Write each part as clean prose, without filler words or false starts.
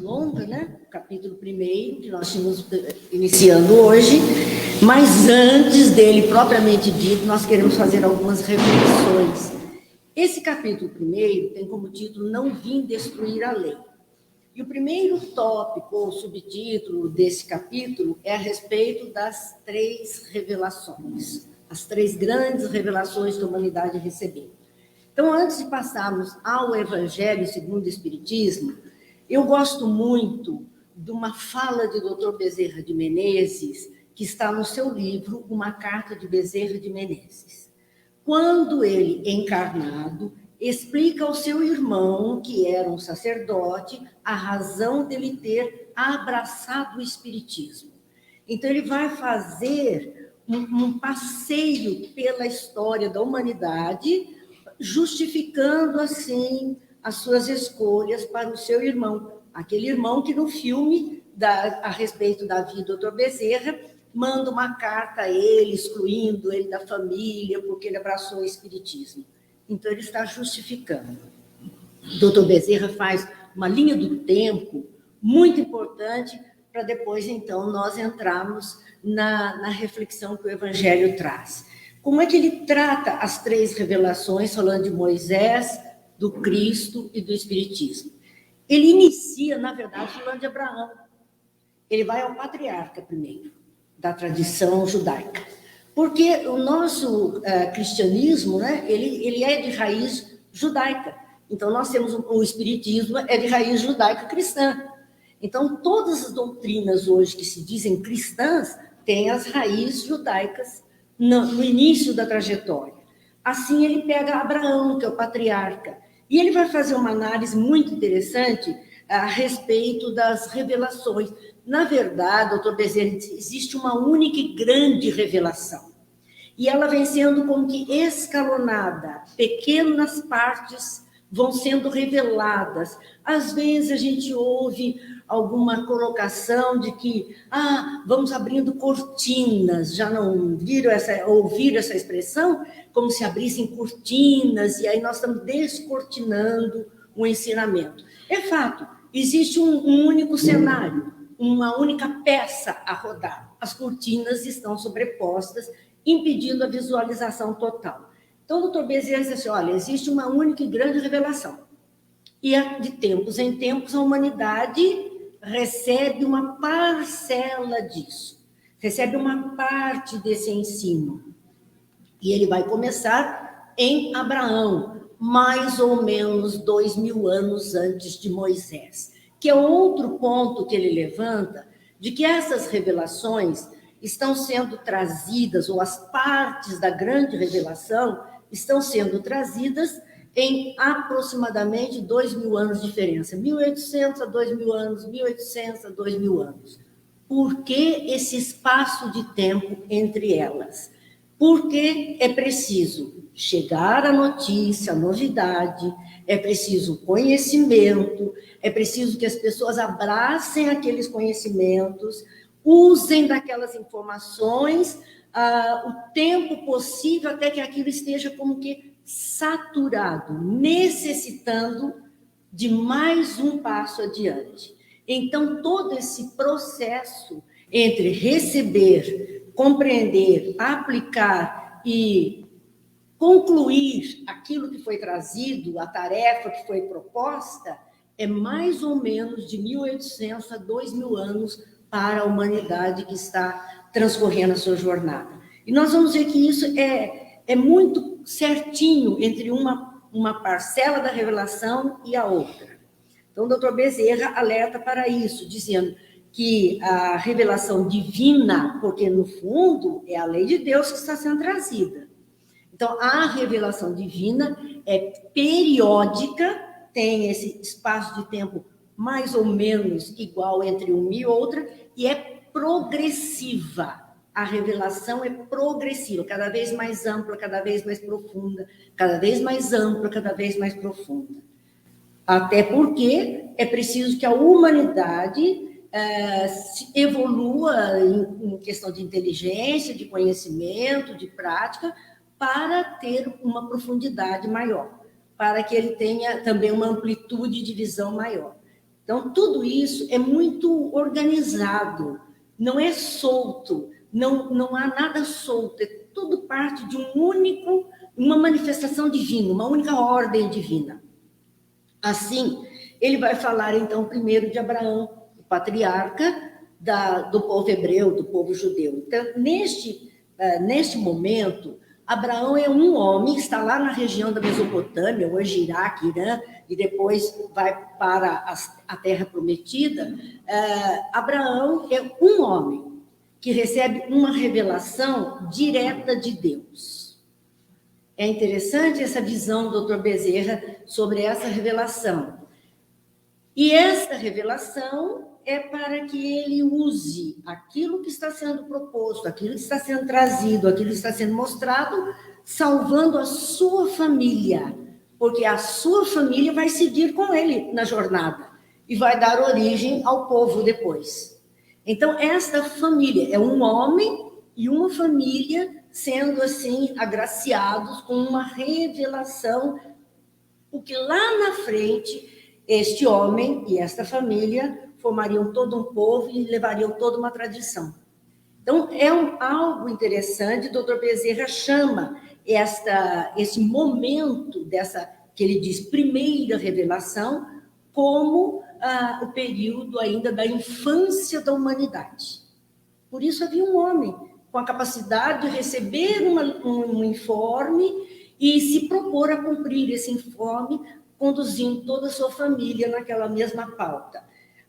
longa, né? O capítulo 1º, que nós estamos iniciando hoje, mas antes dele propriamente dito, nós queremos fazer algumas reflexões. Esse capítulo 1º tem como título Não Vim Destruir a Lei. E o primeiro tópico ou subtítulo desse capítulo é a respeito das 3 revelações, as 3 grandes revelações que a humanidade recebeu. Então, antes de passarmos ao Evangelho segundo o Espiritismo, eu gosto muito de uma fala de Dr. Bezerra de Menezes, que está no seu livro, Uma Carta de Bezerra de Menezes. Quando ele, encarnado, explica ao seu irmão, que era um sacerdote, a razão dele ter abraçado o Espiritismo. Então, ele vai fazer um passeio pela história da humanidade, justificando, assim, as suas escolhas para o seu irmão. Aquele irmão que no filme, a respeito da vida do Dr. Bezerra, manda uma carta a ele, excluindo ele da família, porque ele abraçou o Espiritismo. Então, ele está justificando. O Dr. Bezerra faz uma linha do tempo muito importante para depois, então, nós entrarmos na reflexão que o Evangelho traz. Como é que ele trata as 3 revelações, falando de Moisés, do Cristo e do Espiritismo? Ele inicia, na verdade, falando de Abraão. Ele vai ao patriarca primeiro, da tradição judaica. Porque o nosso cristianismo, né, ele é de raiz judaica. Então, nós temos o Espiritismo, é de raiz judaica cristã. Então, todas as doutrinas hoje que se dizem cristãs têm as raízes judaicas no início da trajetória. Assim, ele pega Abraão, que é o patriarca, e ele vai fazer uma análise muito interessante a respeito das revelações. Na verdade, doutor Bezerra diz, existe uma única e grande revelação, e ela vem sendo como que escalonada, pequenas partes vão sendo reveladas. Às vezes a gente ouve alguma colocação de que vamos abrindo cortinas, já não ouviram essa expressão? Como se abrissem cortinas, e aí nós estamos descortinando o ensinamento. É fato, existe um único cenário, uma única peça a rodar. As cortinas estão sobrepostas, impedindo a visualização total. Então, o doutor Bezerra diz assim, olha, existe uma única e grande revelação. E de tempos em tempos a humanidade recebe uma parcela disso, recebe uma parte desse ensino. E ele vai começar em Abraão, mais ou menos 2000 anos antes de Moisés, que é outro ponto que ele levanta, de que essas revelações estão sendo trazidas, ou as partes da grande revelação estão sendo trazidas em aproximadamente 2000 anos de diferença, 1800 a 2000 anos, 1800 a 2000 anos. Por que esse espaço de tempo entre elas? Porque é preciso chegar à notícia, à novidade, é preciso conhecimento, é preciso que as pessoas abracem aqueles conhecimentos, usem daquelas informações o tempo possível até que aquilo esteja como que saturado, necessitando de mais um passo adiante. Então, todo esse processo entre receber, compreender, aplicar e concluir aquilo que foi trazido, a tarefa que foi proposta, é mais ou menos de 1800 a 2000 anos para a humanidade que está transcorrendo a sua jornada. E nós vamos ver que isso é muito certinho entre uma parcela da revelação e a outra. Então, o doutor Bezerra alerta para isso, dizendo que a revelação divina, porque no fundo é a lei de Deus que está sendo trazida. Então, a revelação divina é periódica, tem esse espaço de tempo mais ou menos igual entre uma e outra, e é progressiva. A revelação é progressiva, cada vez mais ampla, cada vez mais profunda, cada vez mais ampla, cada vez mais profunda. Até porque é preciso que a humanidade evolua em questão de inteligência, de conhecimento, de prática, para ter uma profundidade maior, para que ele tenha também uma amplitude de visão maior. Então, tudo isso é muito organizado, não é solto, não há nada solto, é tudo parte de uma manifestação divina, uma única ordem divina. Assim, ele vai falar, então, primeiro de Abraão, o patriarca do povo hebreu, do povo judeu. Então, neste momento, Abraão é um homem, está lá na região da Mesopotâmia, hoje Iraque, Irã, e depois vai para a Terra Prometida. Abraão é um homem que recebe uma revelação direta de Deus. É interessante essa visão do Dr. Bezerra sobre essa revelação. E essa revelação é para que ele use aquilo que está sendo proposto, aquilo que está sendo trazido, aquilo que está sendo mostrado, salvando a sua família, porque a sua família vai seguir com ele na jornada e vai dar origem ao povo depois. Então, esta família é um homem e uma família sendo assim agraciados com uma revelação, porque lá na frente este homem e esta família formariam todo um povo e levariam toda uma tradição. Então, é algo interessante, o Dr. Bezerra chama esse momento que ele diz, primeira revelação, como o período ainda da infância da humanidade. Por isso havia um homem com a capacidade de receber um informe e se propor a cumprir esse informe, conduzindo toda a sua família naquela mesma pauta.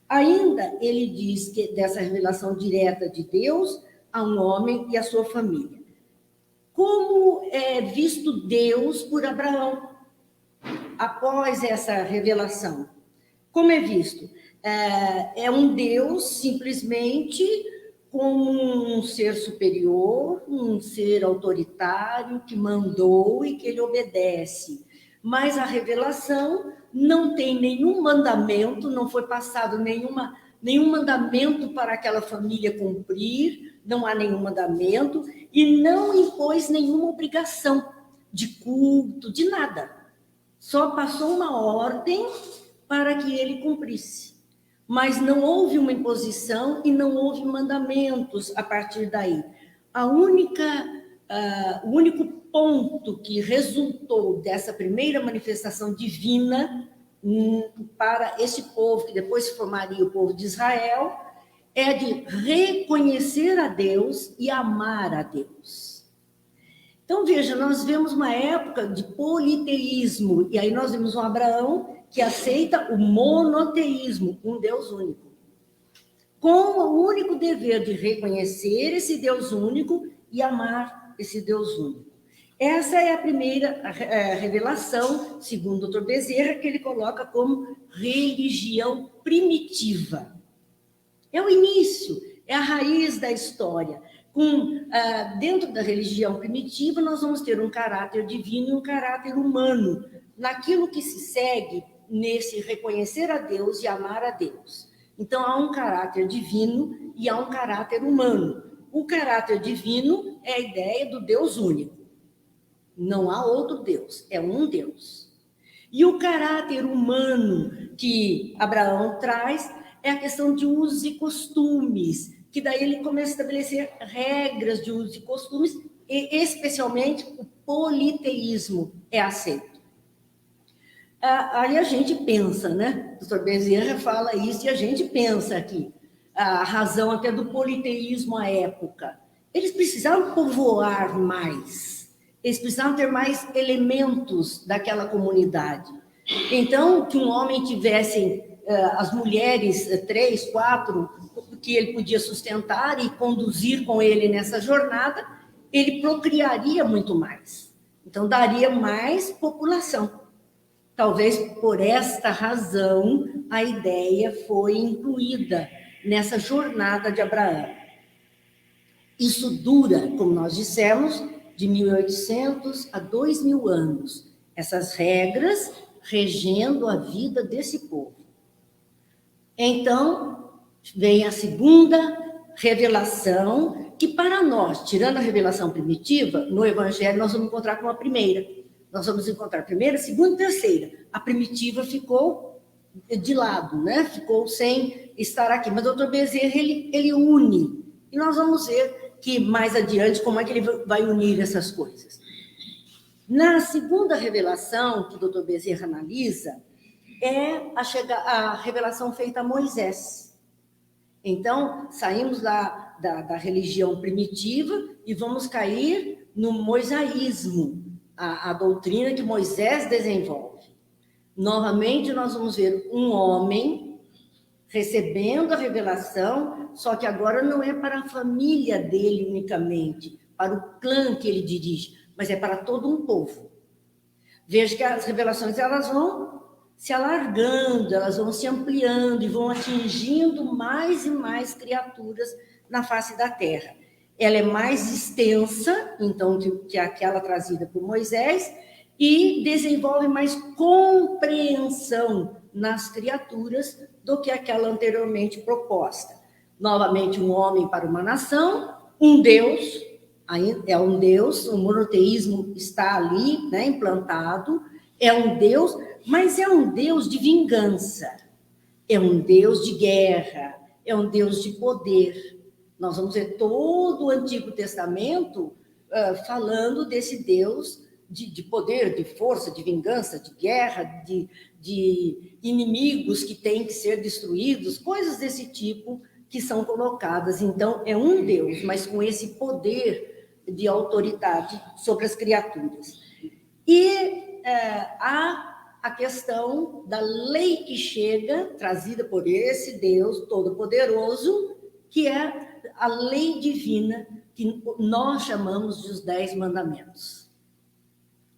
Ainda ele diz que dessa revelação direta de Deus a um homem e a sua família. Como é visto Deus por Abraão após essa revelação? Como é visto? É um Deus simplesmente como um ser superior, um ser autoritário que mandou e que ele obedece. Mas a revelação não tem nenhum mandamento, não foi passado nenhum mandamento para aquela família cumprir, não há nenhum mandamento, e não impôs nenhuma obrigação de culto, de nada. Só passou uma ordem para que ele cumprisse. Mas não houve uma imposição e não houve mandamentos a partir daí. O único ponto que resultou dessa primeira manifestação divina para esse povo, que depois se formaria o povo de Israel, é de reconhecer a Deus e amar a Deus. Então, veja, nós vemos uma época de politeísmo, e aí nós vemos um Abraão que aceita o monoteísmo, um Deus único, com o único dever de reconhecer esse Deus único e amar esse Deus único. Essa é a primeira revelação, segundo o Dr. Bezerra, que ele coloca como religião primitiva. É o início, é a raiz da história. Dentro da religião primitiva, nós vamos ter um caráter divino e um caráter humano, naquilo que se segue nesse reconhecer a Deus e amar a Deus. Então, há um caráter divino e há um caráter humano. O caráter divino é a ideia do Deus único. Não há outro Deus, é um Deus. E o caráter humano que Abraão traz é a questão de usos e costumes, que daí ele começa a estabelecer regras de usos e costumes, e especialmente o politeísmo é aceito. Aí a gente pensa, né? O doutor Bezerra fala isso e a gente pensa aqui, a razão até do politeísmo à época. Eles precisavam povoar mais, eles precisavam ter mais elementos daquela comunidade. Então, que um homem tivesse as mulheres, 3, 4, que ele podia sustentar e conduzir com ele nessa jornada, ele procriaria muito mais. Então, daria mais população. Talvez por esta razão a ideia foi incluída nessa jornada de Abraão. Isso dura, como nós dissemos, de 1800 a 2000 anos. Essas regras regendo a vida desse povo. Então, vem a segunda revelação, que para nós, tirando a revelação primitiva, no Evangelho nós vamos encontrar com a primeira. Nós vamos encontrar a primeira, segunda e terceira. A primitiva ficou de lado, né? Ficou sem estar aqui. Mas o Dr. Bezerra, ele une. E nós vamos ver que mais adiante como é que ele vai unir essas coisas. Na segunda revelação que o Dr. Bezerra analisa, é a revelação feita a Moisés. Então, saímos da religião primitiva e vamos cair no mosaísmo, a doutrina que Moisés desenvolve. Novamente, nós vamos ver um homem recebendo a revelação, só que agora não é para a família dele unicamente, para o clã que ele dirige, mas é para todo um povo. Veja que as revelações elas vão se alargando, elas vão se ampliando e vão atingindo mais e mais criaturas na face da terra. Ela é mais extensa, então, que aquela trazida por Moisés, e desenvolve mais compreensão nas criaturas do que aquela anteriormente proposta. Novamente, um homem para uma nação, um Deus, é um Deus, o monoteísmo está ali, né, implantado, é um Deus, mas é um Deus de vingança, é um Deus de guerra, é um Deus de poder. Nós vamos ver todo o Antigo Testamento falando desse Deus de poder, de força, de vingança, de guerra, de inimigos que têm que ser destruídos, coisas desse tipo que são colocadas. Então, é um Deus, mas com esse poder de autoridade sobre as criaturas. E há a questão da lei que chega, trazida por esse Deus todo-poderoso, que é a lei divina, que nós chamamos de os 10 mandamentos.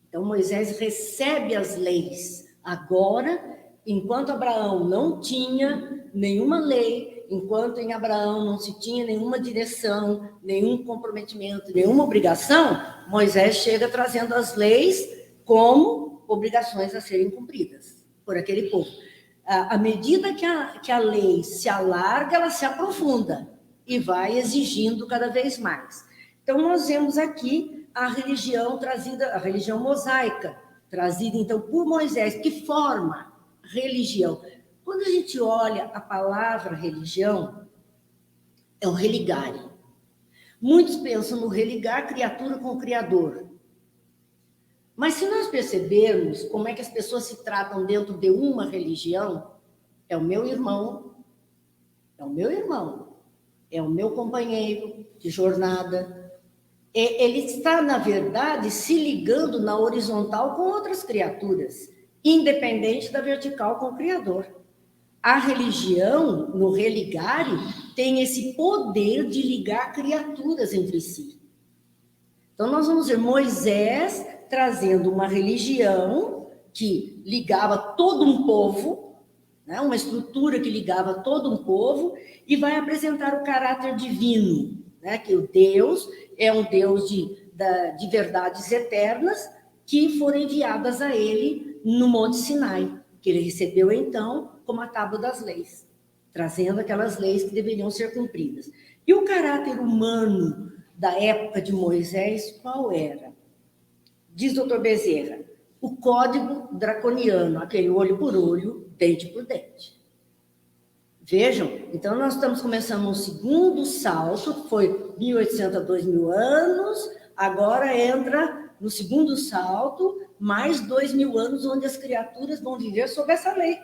Então, Moisés recebe as leis agora, enquanto Abraão não tinha nenhuma lei, enquanto em Abraão não se tinha nenhuma direção, nenhum comprometimento, nenhuma obrigação, Moisés chega trazendo as leis como obrigações a serem cumpridas por aquele povo. À medida que a lei se alarga, ela se aprofunda e vai exigindo cada vez mais. Então, nós vemos aqui a religião trazida, a religião mosaica, trazida, então, por Moisés, que forma religião. Quando a gente olha a palavra religião, é o religare. Muitos pensam no religar criatura com o Criador. Mas se nós percebermos como é que as pessoas se tratam dentro de uma religião, é o meu irmão, é o meu irmão, é o meu companheiro de jornada. Ele está, na verdade, se ligando na horizontal com outras criaturas, independente da vertical com o Criador. A religião, no religare, tem esse poder de ligar criaturas entre si. Então, nós vamos ver Moisés trazendo uma religião que ligava todo um povo, né, uma estrutura que ligava todo um povo, e vai apresentar o caráter divino, né, que o Deus é um Deus de verdades eternas que foram enviadas a ele no Monte Sinai, que ele recebeu, então, como a tábua das leis, trazendo aquelas leis que deveriam ser cumpridas. E o caráter humano da época de Moisés, qual era? Diz o Dr. Bezerra, o código draconiano, aquele olho por olho, dente por dente. Vejam, então nós estamos começando um segundo salto, foi 1.800 a 2.000 anos, agora entra no segundo salto, mais 2.000 anos, onde as criaturas vão viver sob essa lei.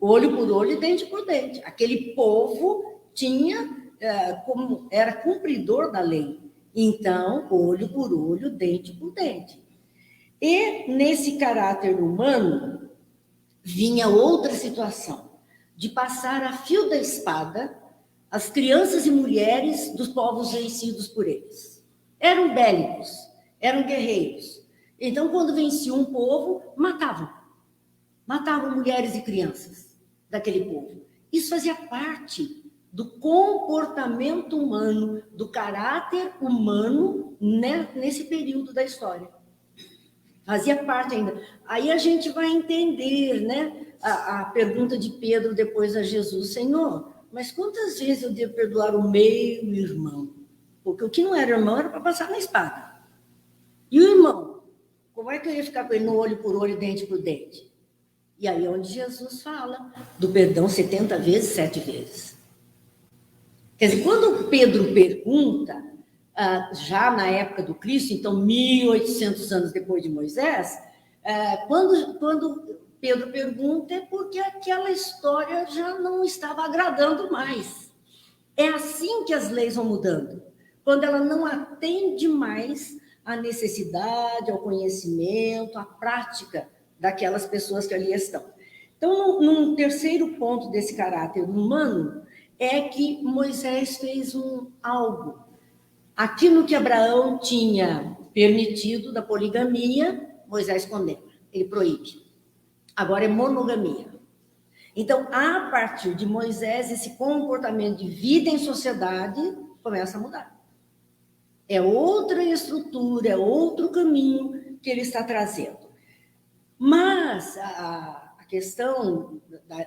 Olho por olho e dente por dente. Aquele povo como era cumpridor da lei. Então, olho por olho, dente por dente. E nesse caráter humano, vinha outra situação, de passar a fio da espada as crianças e mulheres dos povos vencidos por eles. Eram bélicos, eram guerreiros. Então, quando venciam um povo, matavam mulheres e crianças daquele povo. Isso fazia parte do comportamento humano, do caráter humano, né, nesse período da história. Fazia parte ainda. Aí a gente vai entender, né, a pergunta de Pedro depois a Jesus: Senhor, mas quantas vezes eu devo perdoar o meu irmão? Porque o que não era irmão era para passar na espada. E o irmão? Como é que eu ia ficar com ele no olho por olho, dente por dente? E aí é onde Jesus fala do perdão 70 vezes, 7 vezes. Quer dizer, quando Pedro pergunta, já na época do Cristo, então 1800 anos depois de Moisés, quando Pedro pergunta é porque aquela história já não estava agradando mais. É assim que as leis vão mudando, quando ela não atende mais à necessidade, ao conhecimento, à prática daquelas pessoas que ali estão. Então, num terceiro ponto desse caráter humano, é que Moisés fez algo. Aquilo que Abraão tinha permitido da poligamia, Moisés condena, ele proíbe. Agora é monogamia. Então, a partir de Moisés, esse comportamento de vida em sociedade começa a mudar. É outra estrutura, é outro caminho que ele está trazendo. Mas a questão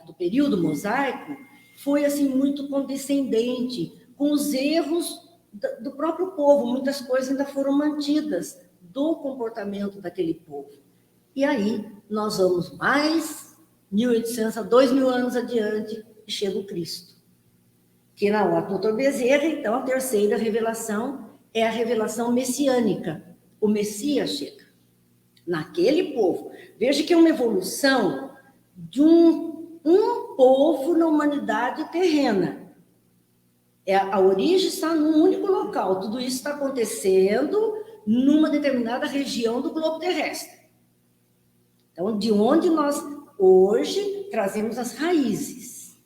do período mosaico foi assim muito condescendente com os erros do próprio povo. Muitas coisas ainda foram mantidas do comportamento daquele povo. E aí nós vamos mais 1800 a 2000 anos adiante e chega o Cristo. Que na ordem do Dr. Bezerra, então, a terceira revelação é a revelação messiânica. O Messias chega naquele povo. Veja que é uma evolução de um povo na humanidade terrena. A origem está num único local. Tudo isso está acontecendo numa determinada região do globo terrestre. Então, de onde nós hoje trazemos as raízes.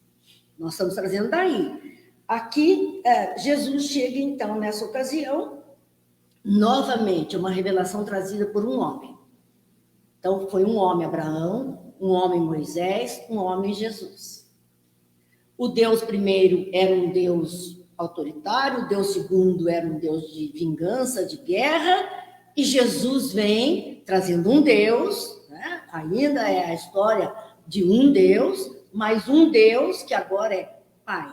Nós estamos trazendo daí. Aqui, Jesus chega, então, nessa ocasião, novamente, uma revelação trazida por um homem. Então, foi um homem Abraão, um homem Moisés, um homem Jesus. O Deus primeiro era um Deus autoritário, o Deus segundo era um Deus de vingança, de guerra, e Jesus vem trazendo um Deus, né? Ainda é a história de um Deus, mas um Deus que agora é Pai,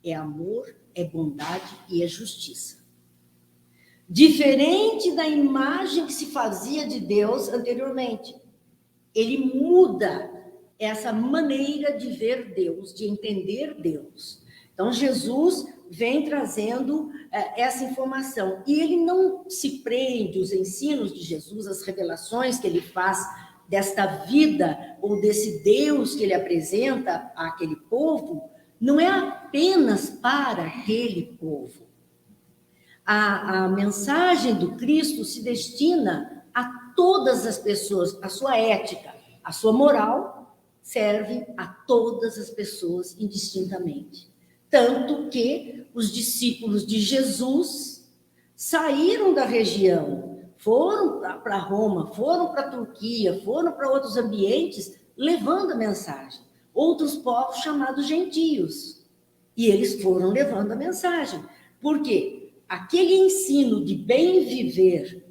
é amor, é bondade e é justiça. Diferente da imagem que se fazia de Deus anteriormente. Ele muda essa maneira de ver Deus, de entender Deus. Então, Jesus vem trazendo essa informação. E ele não se prende, os ensinos de Jesus, as revelações que ele faz desta vida, ou desse Deus que ele apresenta àquele povo, não é apenas para aquele povo. A mensagem do Cristo se destina a todas as pessoas, a sua ética, a sua moral serve a todas as pessoas indistintamente. Tanto que os discípulos de Jesus saíram da região, foram para Roma, foram para a Turquia, foram para outros ambientes, levando a mensagem. Outros povos chamados gentios. E eles foram levando a mensagem. Por quê? Aquele ensino de bem viver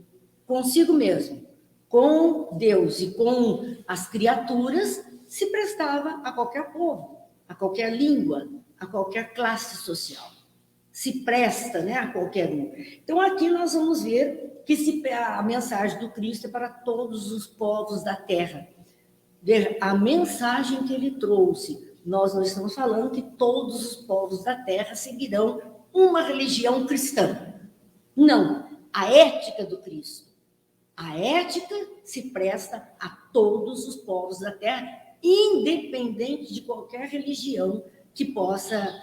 consigo mesmo, com Deus e com as criaturas, se prestava a qualquer povo, a qualquer língua, a qualquer classe social. Se presta, né, a qualquer um. Então, aqui nós vamos ver que a mensagem do Cristo é para todos os povos da terra. A mensagem que ele trouxe, nós não estamos falando que todos os povos da terra seguirão uma religião cristã. Não, a ética do Cristo. A ética se presta a todos os povos da terra, independente de qualquer religião que possa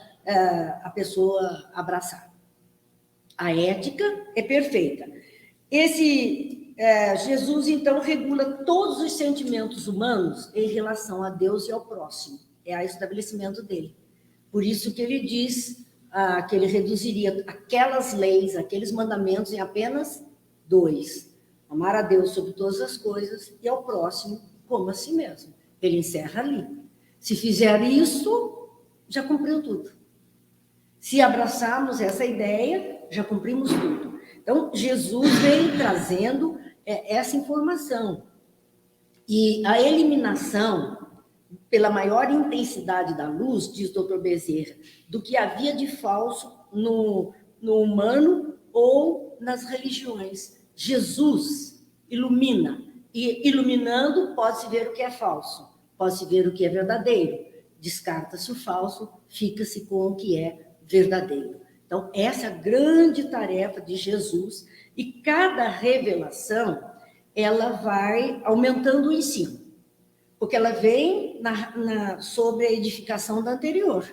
a pessoa abraçar. A ética é perfeita. Jesus, então, regula todos os sentimentos humanos em relação a Deus e ao próximo. É o estabelecimento dele. Por isso que ele diz que ele reduziria aquelas leis, aqueles mandamentos em apenas 2. Amar a Deus sobre todas as coisas e ao próximo como a si mesmo. Ele encerra ali. Se fizer isso, já cumpriu tudo. Se abraçarmos essa ideia, já cumprimos tudo. Então, Jesus vem trazendo essa informação. E a eliminação pela maior intensidade da luz, diz o Dr. Bezerra, do que havia de falso no humano ou nas religiões. Jesus ilumina, e iluminando pode-se ver o que é falso, pode-se ver o que é verdadeiro, descarta-se o falso, fica-se com o que é verdadeiro. Então, essa é a grande tarefa de Jesus, e cada revelação, ela vai aumentando o ensino, porque ela vem sobre a edificação da anterior.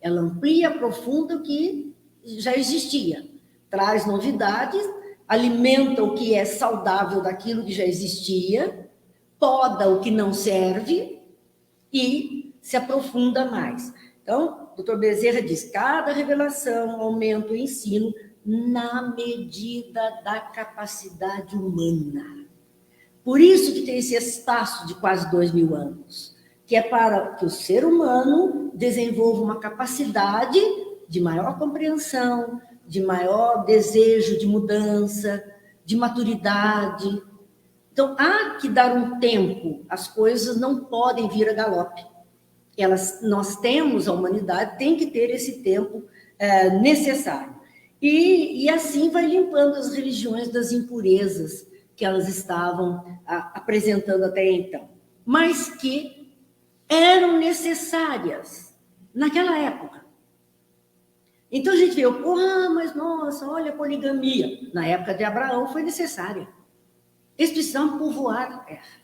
Ela amplia, aprofunda o que já existia, traz novidades, alimenta o que é saudável daquilo que já existia, poda o que não serve e se aprofunda mais. Então, o Dr. Bezerra diz, cada revelação aumenta o ensino na medida da capacidade humana. Por isso que tem esse espaço de quase 2000 anos, que é para que o ser humano desenvolva uma capacidade de maior compreensão, de maior desejo de mudança, de maturidade. Então, há que dar um tempo, as coisas não podem vir a galope. Nós temos, a humanidade tem que ter esse tempo necessário. E assim vai limpando as religiões das impurezas que elas estavam apresentando até então, mas que eram necessárias naquela época. Então a gente vê, mas nossa, olha a poligamia. Na época de Abraão foi necessária. Eles precisavam povoar a terra.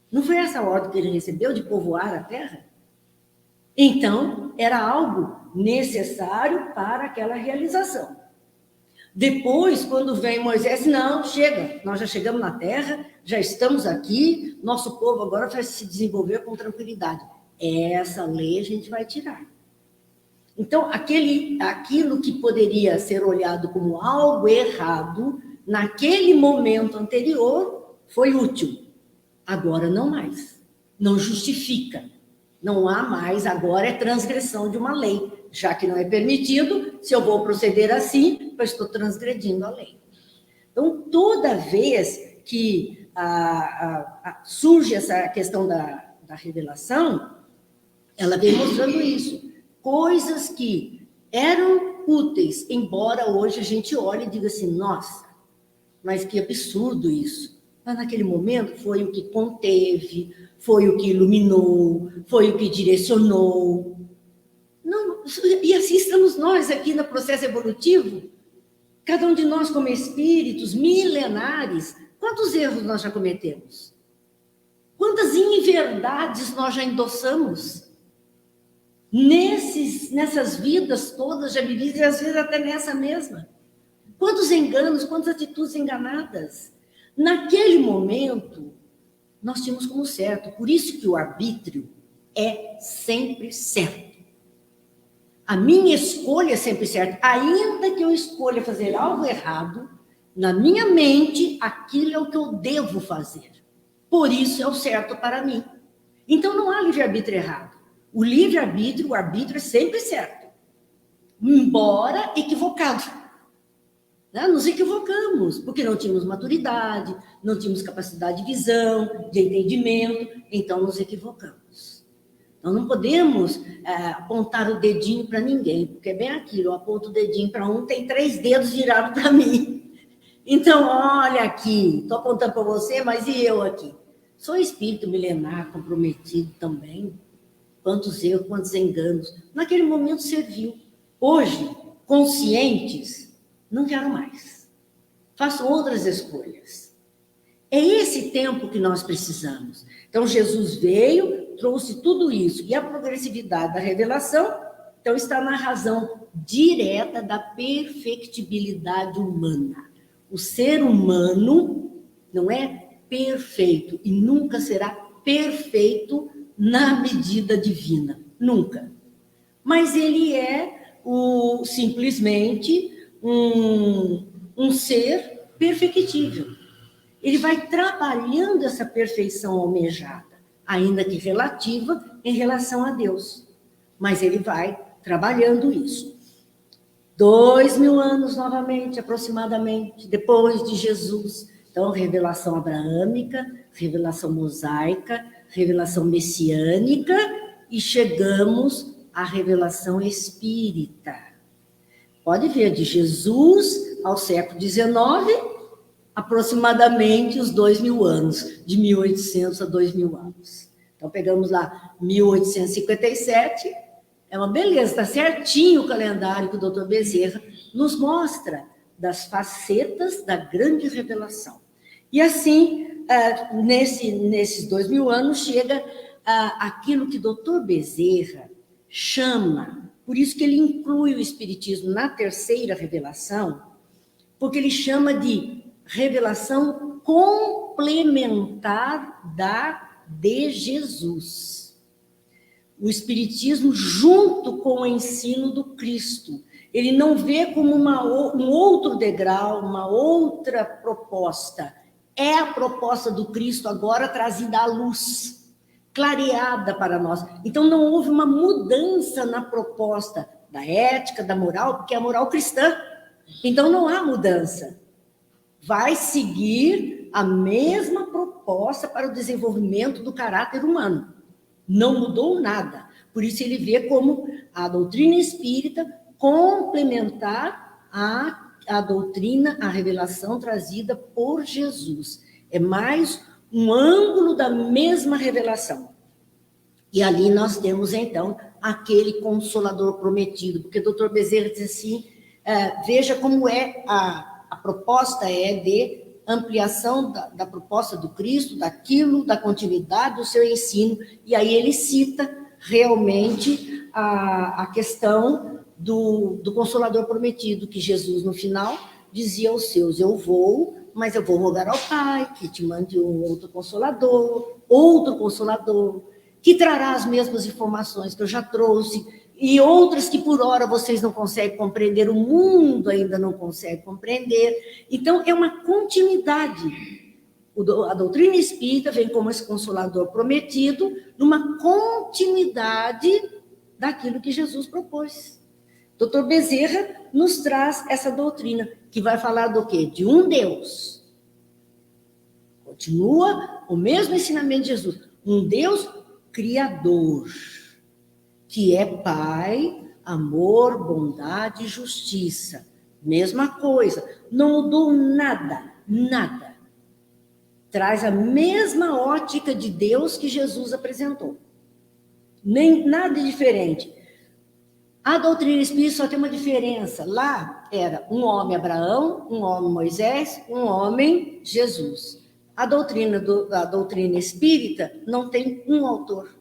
Não foi essa a ordem que ele recebeu de povoar a terra? Então, era algo necessário para aquela realização. Depois, quando vem Moisés, não, chega, nós já chegamos na terra, já estamos aqui, nosso povo agora vai se desenvolver com tranquilidade. Essa lei a gente vai tirar. Então, aquilo que poderia ser olhado como algo errado, naquele momento anterior, foi útil. Agora não mais. Não justifica. Não há mais, agora é transgressão de uma lei. Já que não é permitido, se eu vou proceder assim, eu estou transgredindo a lei. Então, toda vez que surge essa questão da revelação, ela vem mostrando isso. Coisas que eram úteis, embora hoje a gente olhe e diga assim, nossa, mas que absurdo isso. Mas naquele momento foi o que conteve, foi o que iluminou, foi o que direcionou. Não, e assim estamos nós aqui no processo evolutivo, cada um de nós como espíritos milenares, quantos erros nós já cometemos? Quantas inverdades nós já endossamos? Nessas vidas todas já vividas, e às vezes até nessa mesma. Quantos enganos, quantas atitudes enganadas. Naquele momento, nós tínhamos como certo. Por isso que o arbítrio é sempre certo. A minha escolha é sempre certa. Ainda que eu escolha fazer algo errado, na minha mente, aquilo é o que eu devo fazer. Por isso é o certo para mim. Então, não há livre-arbítrio errado. O livre-arbítrio, o arbítrio é sempre certo. Embora equivocado. Nos equivocamos, porque não tínhamos maturidade, não tínhamos capacidade de visão, de entendimento, então nos equivocamos. Então não podemos apontar o dedinho para ninguém, porque é bem aquilo, eu aponto o dedinho para um, tem 3 dedos virados para mim. Então, olha aqui, estou apontando para você, mas e eu aqui? Sou espírito milenar, comprometido também. Quantos erros, quantos enganos. Naquele momento serviu. Hoje, conscientes, não quero mais. Faço outras escolhas. É esse tempo que nós precisamos. Então, Jesus veio, trouxe tudo isso. E a progressividade da revelação, então, está na razão direta da perfectibilidade humana. O ser humano não é perfeito e nunca será perfeito na medida divina. Nunca. Mas ele é simplesmente um ser perfectível. Ele vai trabalhando essa perfeição almejada, ainda que relativa em relação a Deus. Mas ele vai trabalhando isso. 2000 anos novamente, aproximadamente, depois de Jesus. Então, revelação abraâmica, revelação mosaica, revelação messiânica, e chegamos à revelação espírita. Pode ver, de Jesus ao século XIX, aproximadamente os 2000 anos, de 1800 a 2000 anos. Então, pegamos lá 1857, é uma beleza, está certinho o calendário que o doutor Bezerra nos mostra das facetas da grande revelação. E assim, nesses 2000 anos, chega aquilo que o doutor Bezerra chama, por isso que ele inclui o Espiritismo na terceira revelação, porque ele chama de revelação complementar de Jesus. O Espiritismo junto com o ensino do Cristo. Ele não vê como um outro degrau, uma outra proposta. É a proposta do Cristo agora trazida à luz, clareada para nós. Então não houve uma mudança na proposta da ética, da moral, porque é a moral cristã. Então não há mudança. Vai seguir a mesma proposta para o desenvolvimento do caráter humano. Não mudou nada. Por isso ele vê como a doutrina espírita complementar a doutrina, a revelação trazida por Jesus. É mais um ângulo da mesma revelação. E ali nós temos, então, aquele Consolador prometido, porque o doutor Bezerra diz assim, veja como é a proposta de ampliação da proposta do Cristo, da continuidade do seu ensino, e aí ele cita realmente a questão do Consolador prometido, que Jesus, no final, dizia aos seus, eu vou, mas eu vou rogar ao Pai, que te mande um outro Consolador, que trará as mesmas informações que eu já trouxe, e outras que por hora vocês não conseguem compreender, o mundo ainda não consegue compreender. Então, é uma continuidade. A doutrina espírita vem como esse Consolador prometido, numa continuidade daquilo que Jesus propôs. Dr. Bezerra nos traz essa doutrina, que vai falar do quê? De um Deus. Continua o mesmo ensinamento de Jesus. Um Deus criador, que é Pai, amor, bondade e justiça. Mesma coisa, não mudou nada, nada. Traz a mesma ótica de Deus que Jesus apresentou. Nem nada diferente. A doutrina espírita só tem uma diferença. Lá era um homem Abraão, um homem Moisés, um homem Jesus. A doutrina espírita não tem um autor.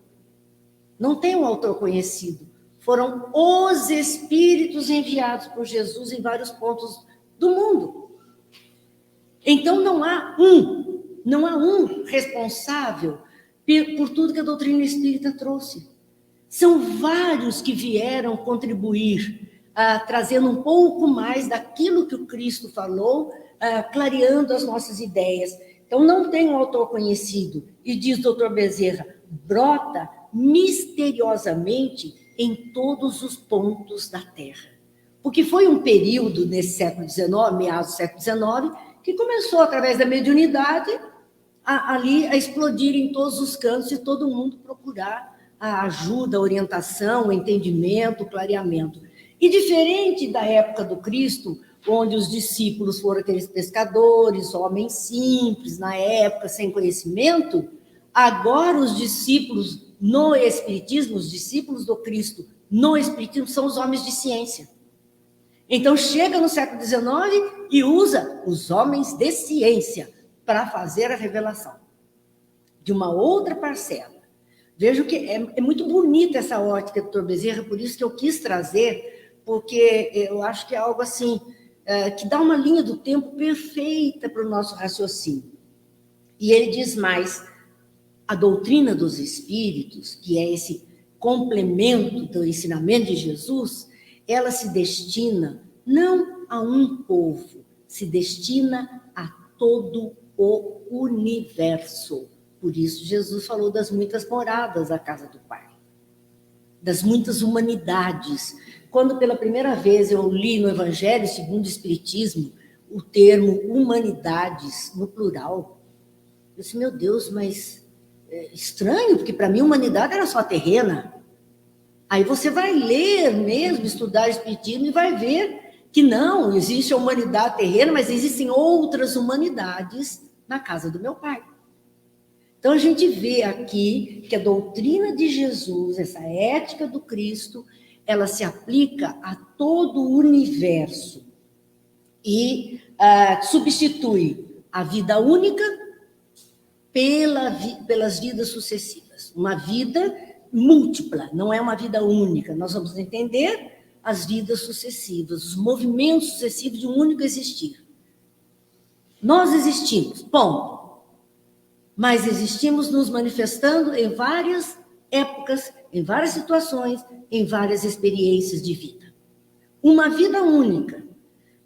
Não tem um autor conhecido. Foram os espíritos enviados por Jesus em vários pontos do mundo. Então não há um responsável por tudo que a doutrina espírita trouxe. São vários que vieram contribuir, trazendo um pouco mais daquilo que o Cristo falou, clareando as nossas ideias. Então não tem um autor conhecido. E diz o doutor Bezerra, brota misteriosamente em todos os pontos da Terra. Porque foi um período nesse século XIX, meados do século XIX, que começou, através da mediunidade, ali a explodir em todos os cantos e todo mundo procurar a ajuda, a orientação, o entendimento, o clareamento. E diferente da época do Cristo, onde os discípulos foram aqueles pescadores, homens simples, na época, sem conhecimento, agora os discípulos no Espiritismo, os discípulos do Cristo no Espiritismo, são os homens de ciência. Então, chega no século XIX e usa os homens de ciência para fazer a revelação de uma outra parcela. Vejo que é muito bonita essa ótica do Dr. Bezerra, por isso que eu quis trazer, porque eu acho que é algo assim, que dá uma linha do tempo perfeita para o nosso raciocínio. E ele diz mais, a doutrina dos espíritos, que é esse complemento do ensinamento de Jesus, ela se destina não a um povo, se destina a todo o universo. Por isso, Jesus falou das muitas moradas da casa do Pai, das muitas humanidades. Quando pela primeira vez eu li no Evangelho segundo o Espiritismo o termo humanidades no plural, eu disse, meu Deus, mas é estranho, porque para mim humanidade era só terrena. Aí você vai ler mesmo, estudar o Espiritismo e vai ver que não, existe a humanidade terrena, mas existem outras humanidades na casa do meu Pai. Então, a gente vê aqui que a doutrina de Jesus, essa ética do Cristo, ela se aplica a todo o universo e substitui a vida única pelas vidas sucessivas. Uma vida múltipla, não é uma vida única. Nós vamos entender as vidas sucessivas, os movimentos sucessivos de um único existir. Nós existimos, ponto. Mas existimos nos manifestando em várias épocas, em várias situações, em várias experiências de vida. Uma vida única,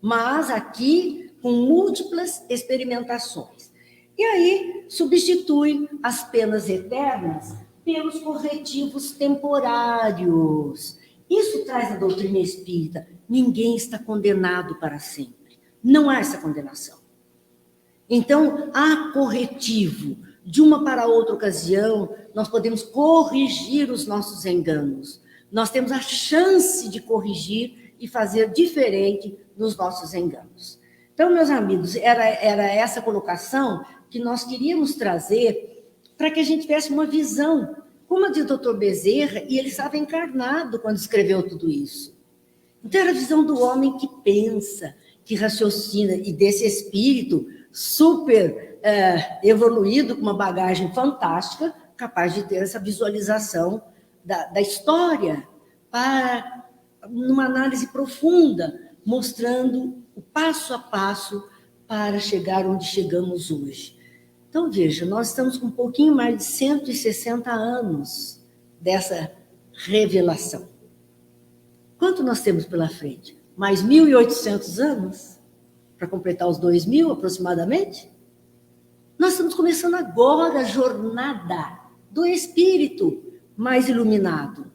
mas aqui com múltiplas experimentações. E aí substitui as penas eternas pelos corretivos temporários. Isso traz a doutrina espírita. Ninguém está condenado para sempre. Não há essa condenação. Então, há corretivo. De uma para outra ocasião, nós podemos corrigir os nossos enganos. Nós temos a chance de corrigir e fazer diferente nos nossos enganos. Então, meus amigos, era essa colocação que nós queríamos trazer para que a gente tivesse uma visão, como a de Dr. Bezerra, e ele estava encarnado quando escreveu tudo isso. Então, era a visão do homem que pensa, que raciocina, e desse espírito super evoluído, com uma bagagem fantástica, capaz de ter essa visualização da história, para numa análise profunda, mostrando o passo a passo para chegar onde chegamos hoje. Então, veja, nós estamos com um pouquinho mais de 160 anos dessa revelação. Quanto nós temos pela frente? Mais 1.800 anos? Para completar os 2.000, aproximadamente? Nós estamos começando agora a jornada do espírito mais iluminado.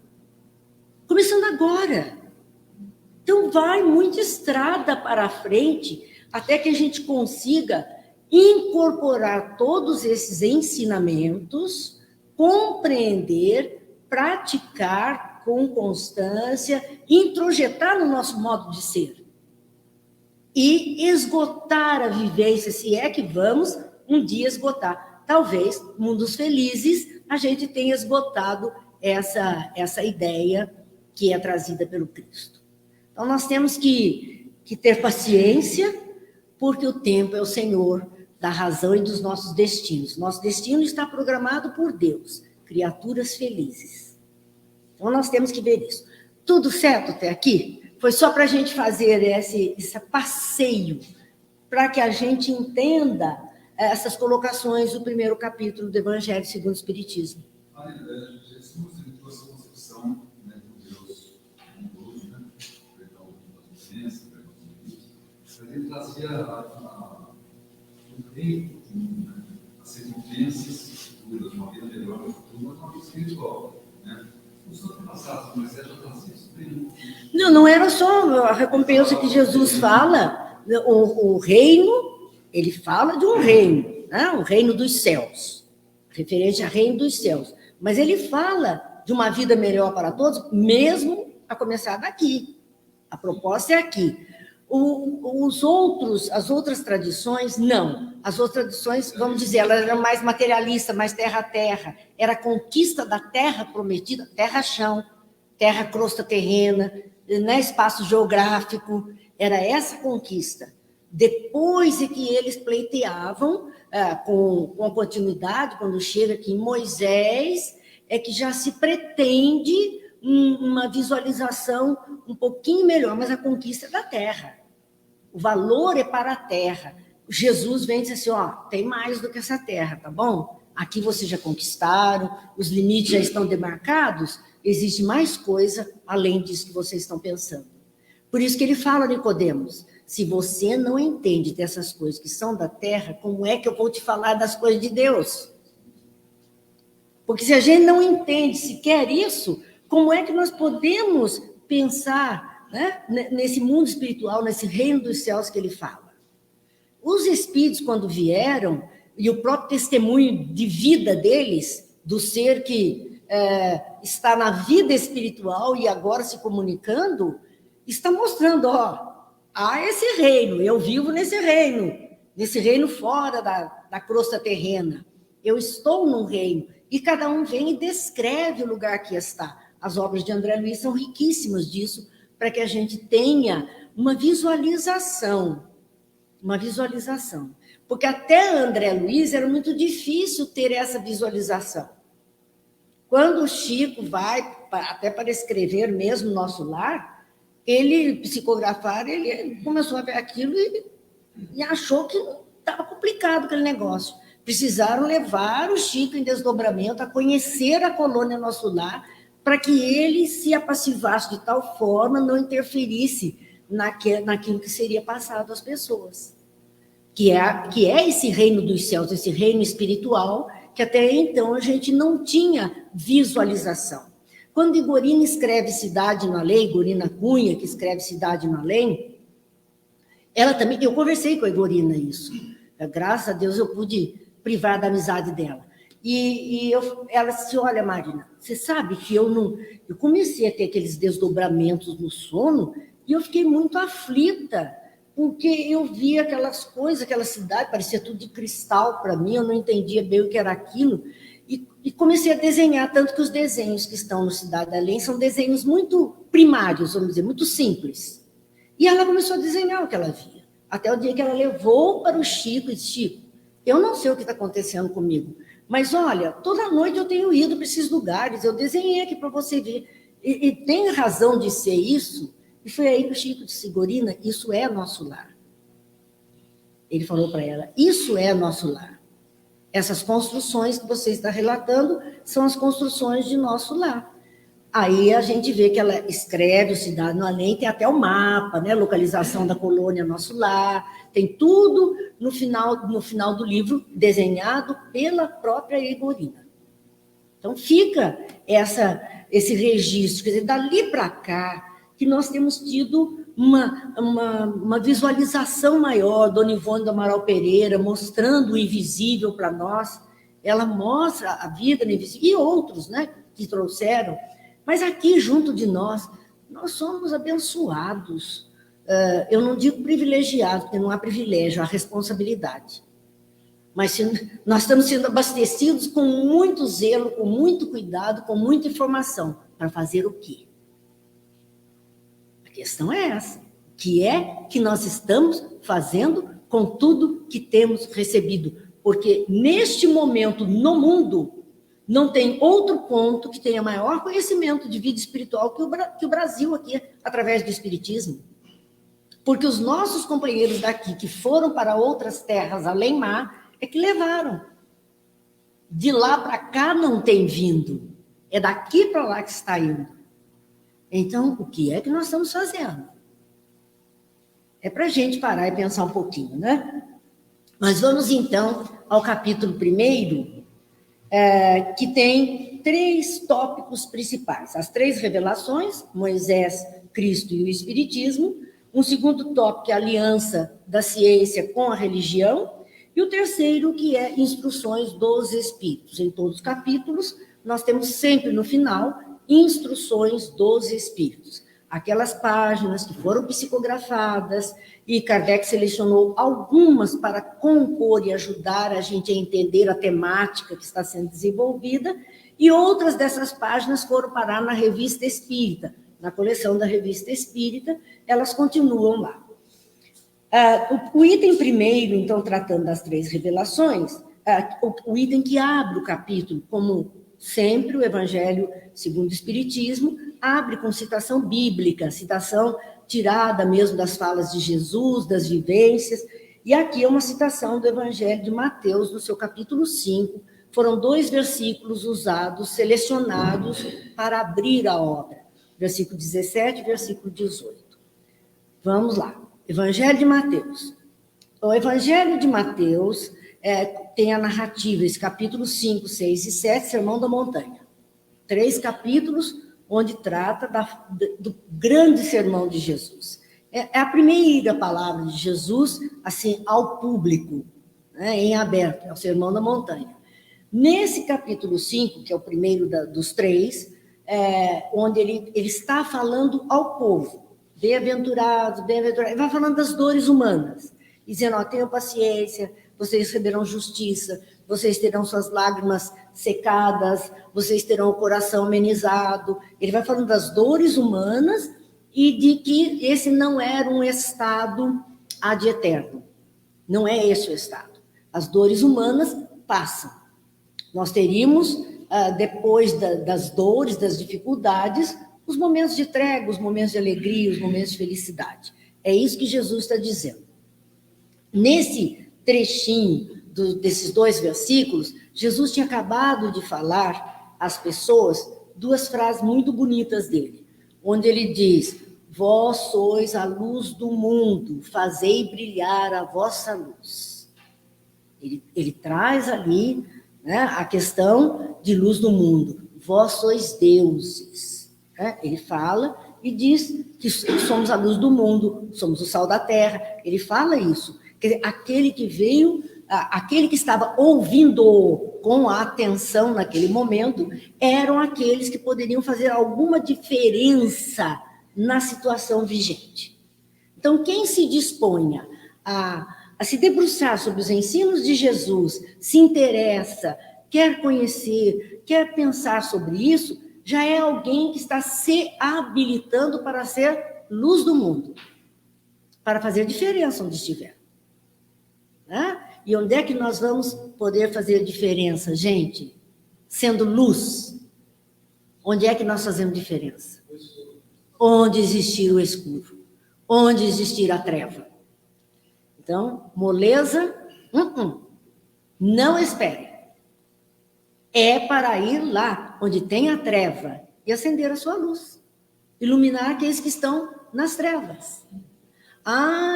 Começando agora. Então, vai muita estrada para a frente até que a gente consiga incorporar todos esses ensinamentos, compreender, praticar com constância, introjetar no nosso modo de ser. E esgotar a vivência, se é que vamos um dia esgotar. Talvez, mundos felizes, a gente tenha esgotado essa ideia que é trazida pelo Cristo. Então, nós temos que ter paciência, porque o tempo é o Senhor da razão e dos nossos destinos. Nosso destino está programado por Deus, criaturas felizes. Então, nós temos que ver isso. Tudo certo até aqui? Foi só para a gente fazer esse passeio, para que a gente entenda essas colocações do primeiro capítulo do Evangelho segundo o Espiritismo. Jesus ele trouxe a concepção do Deus bondoso, perdão da consciência, perdão do Deus, mas ele trazia o reino comum, as recompensas futuras, uma vida melhor no futuro, mas uma vida espiritual. Os antepassados, mas já trazia isso bem. Não era só a recompensa que Jesus fala, o reino. Ele fala de um reino, o reino dos céus, referente ao reino dos céus. Mas ele fala de uma vida melhor para todos, mesmo a começar daqui. A proposta é aqui. As outras tradições, não. As outras tradições, vamos dizer, elas eram mais materialistas, mais terra a terra. Era a conquista da terra prometida, terra-chão, terra crosta terrena, espaço geográfico. Era essa conquista. Depois é que eles pleiteavam, com a continuidade, quando chega aqui em Moisés, é que já se pretende uma visualização um pouquinho melhor, mas a conquista é da terra. O valor é para a terra. Jesus vem e diz assim, tem mais do que essa terra, tá bom? Aqui vocês já conquistaram, os limites já estão demarcados, existe mais coisa além disso que vocês estão pensando. Por isso que ele fala, Nicodemos, se você não entende dessas coisas que são da terra, como é que eu vou te falar das coisas de Deus? Porque se a gente não entende sequer isso, como é que nós podemos pensar nesse mundo espiritual, nesse reino dos céus que ele fala? Os espíritos, quando vieram, e o próprio testemunho de vida deles, do ser que está na vida espiritual e agora se comunicando, está mostrando, há esse reino, eu vivo nesse reino fora da crosta terrena. eu estou num reino, e cada um vem e descreve o lugar que está. As obras de André Luiz são riquíssimas disso, para que a gente tenha uma visualização, porque até André Luiz era muito difícil ter essa visualização. Quando o Chico vai, até para escrever mesmo Nosso Lar, ele psicografar, ele começou a ver aquilo e achou que estava complicado aquele negócio. Precisaram levar o Chico em desdobramento a conhecer a colônia Nosso Lar, para que ele se apassivasse de tal forma, não interferisse naquilo que seria passado às pessoas. Que é esse reino dos céus, esse reino espiritual, que até então a gente não tinha visualização. Quando Igorina escreve Cidade no Além, Igorina Cunha, que escreve Cidade no Além, ela também, eu conversei com a Igorina isso, graças a Deus eu pude privar da amizade dela. Ela disse, olha, Marina, você sabe que eu comecei a ter aqueles desdobramentos no sono e eu fiquei muito aflita, porque eu via aquelas coisas, aquela cidade, parecia tudo de cristal para mim, eu não entendia bem o que era aquilo, e comecei a desenhar, tanto que os desenhos que estão no Cidade Além são desenhos muito primários, vamos dizer, muito simples. E ela começou a desenhar o que ela via, até o dia que ela levou para o Chico e disse, Chico, eu não sei o que está acontecendo comigo, mas olha, toda noite eu tenho ido para esses lugares, eu desenhei aqui para você ver, e tem razão de ser isso. E foi aí que o Chico disse, Igorina, isso é nosso lar. Ele falou para ela, isso é nosso lar. Essas construções que você está relatando são as construções de nosso lar. Aí a gente vê que ela escreve o Cidade no Além, tem até o mapa, né? Localização da colônia Nosso Lar, tem tudo no final do livro desenhado pela própria Igorina. Então fica esse registro, quer dizer, dali para cá, que nós temos tido uma visualização maior. Dona Ivone do Amaral Pereira mostrando o invisível para nós, ela mostra a vida no invisível, e outros, né, que trouxeram. Mas aqui, junto de nós somos abençoados. Eu não digo privilegiados, porque não há privilégio, há responsabilidade. Mas nós estamos sendo abastecidos com muito zelo, com muito cuidado, com muita informação. Para fazer o quê? A questão é essa. O que é que nós estamos fazendo com tudo que temos recebido? Porque neste momento, no mundo, não tem outro ponto que tenha maior conhecimento de vida espiritual que o Brasil aqui, através do Espiritismo. Porque os nossos companheiros daqui, que foram para outras terras além mar, é que levaram. De lá para cá não tem vindo. É daqui para lá que está indo. Então, o que é que nós estamos fazendo? É para a gente parar e pensar um pouquinho, né? Mas vamos, então, ao capítulo 1, que tem 3 tópicos principais. As 3 revelações, Moisés, Cristo e o Espiritismo. Um segundo tópico é a aliança da ciência com a religião. E o terceiro, que é instruções dos Espíritos. Em todos os capítulos, nós temos sempre no final instruções dos Espíritos. Aquelas páginas que foram psicografadas, e Kardec selecionou algumas para compor e ajudar a gente a entender a temática que está sendo desenvolvida, e outras dessas páginas foram parar na Revista Espírita, na coleção da Revista Espírita, elas continuam lá. O item primeiro, então, tratando das 3 revelações, o item que abre o capítulo, como sempre o Evangelho segundo o Espiritismo, abre com citação bíblica, citação tirada mesmo das falas de Jesus, das vivências, e aqui é uma citação do Evangelho de Mateus, no seu capítulo 5, foram 2 versículos usados, selecionados para abrir a obra, versículo 17 e versículo 18. Vamos lá, Evangelho de Mateus. O Evangelho de Mateus tem a narrativa, esse capítulo 5, 6 e 7, Sermão da Montanha. 3 capítulos onde trata do grande sermão de Jesus. É a primeira palavra de Jesus, assim, ao público, né, em aberto, é o Sermão da Montanha. Nesse capítulo 5, que é o primeiro dos 3, onde ele está falando ao povo, bem-aventurados, bem-aventurados, ele vai falando das dores humanas. dizendo, ó, tenham paciência, vocês receberão justiça, vocês terão suas lágrimas secadas, vocês terão o coração amenizado. Ele vai falando das dores humanas e de que esse não era um estado ad eterno. Não é esse o estado. As dores humanas passam. Nós teríamos, depois das dores, das dificuldades, os momentos de trégua, os momentos de alegria, os momentos de felicidade. É isso que Jesus está dizendo. Nesse trechinho desses 2 versículos, Jesus tinha acabado de falar às pessoas 2 frases muito bonitas dele, onde ele diz, vós sois a luz do mundo, fazei brilhar a vossa luz. Ele traz ali, né, a questão de luz do mundo. Vós sois deuses. Né? Ele fala e diz que somos a luz do mundo, somos o sal da terra. Ele fala isso. Quer dizer, aquele que veio, aquele que estava ouvindo com a atenção naquele momento, eram aqueles que poderiam fazer alguma diferença na situação vigente. Então, quem se disponha a se debruçar sobre os ensinos de Jesus, se interessa, quer conhecer, quer pensar sobre isso, já é alguém que está se habilitando para ser luz do mundo, para fazer diferença onde estiver. Né? E onde é que nós vamos poder fazer diferença, gente? Sendo luz. Onde é que nós fazemos diferença? Onde existir o escuro, onde existir a treva. Então, moleza, não espere. É para ir lá, onde tem a treva, e acender a sua luz. Iluminar aqueles que estão nas trevas.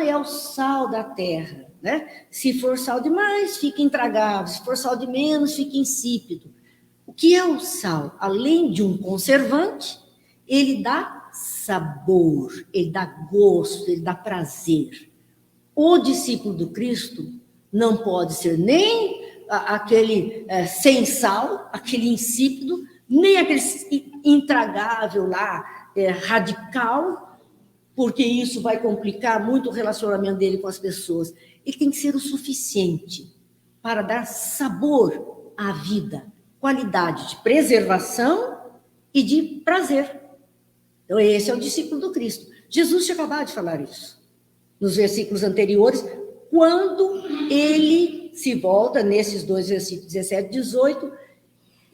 É o sal da terra, né? Se for sal demais, fica intragável. Se for sal de menos, fica insípido. O que é o sal? Além de um conservante, ele dá sabor, ele dá gosto, ele dá prazer. O discípulo do Cristo não pode ser nem aquele sem sal, aquele insípido, nem aquele intragável lá, radical, porque isso vai complicar muito o relacionamento dele com as pessoas. Ele tem que ser o suficiente para dar sabor à vida, qualidade de preservação e de prazer. Então, esse é o discípulo do Cristo. Jesus tinha acabado de falar isso nos versículos anteriores, quando ele se volta, nesses 2 versículos 17 e 18,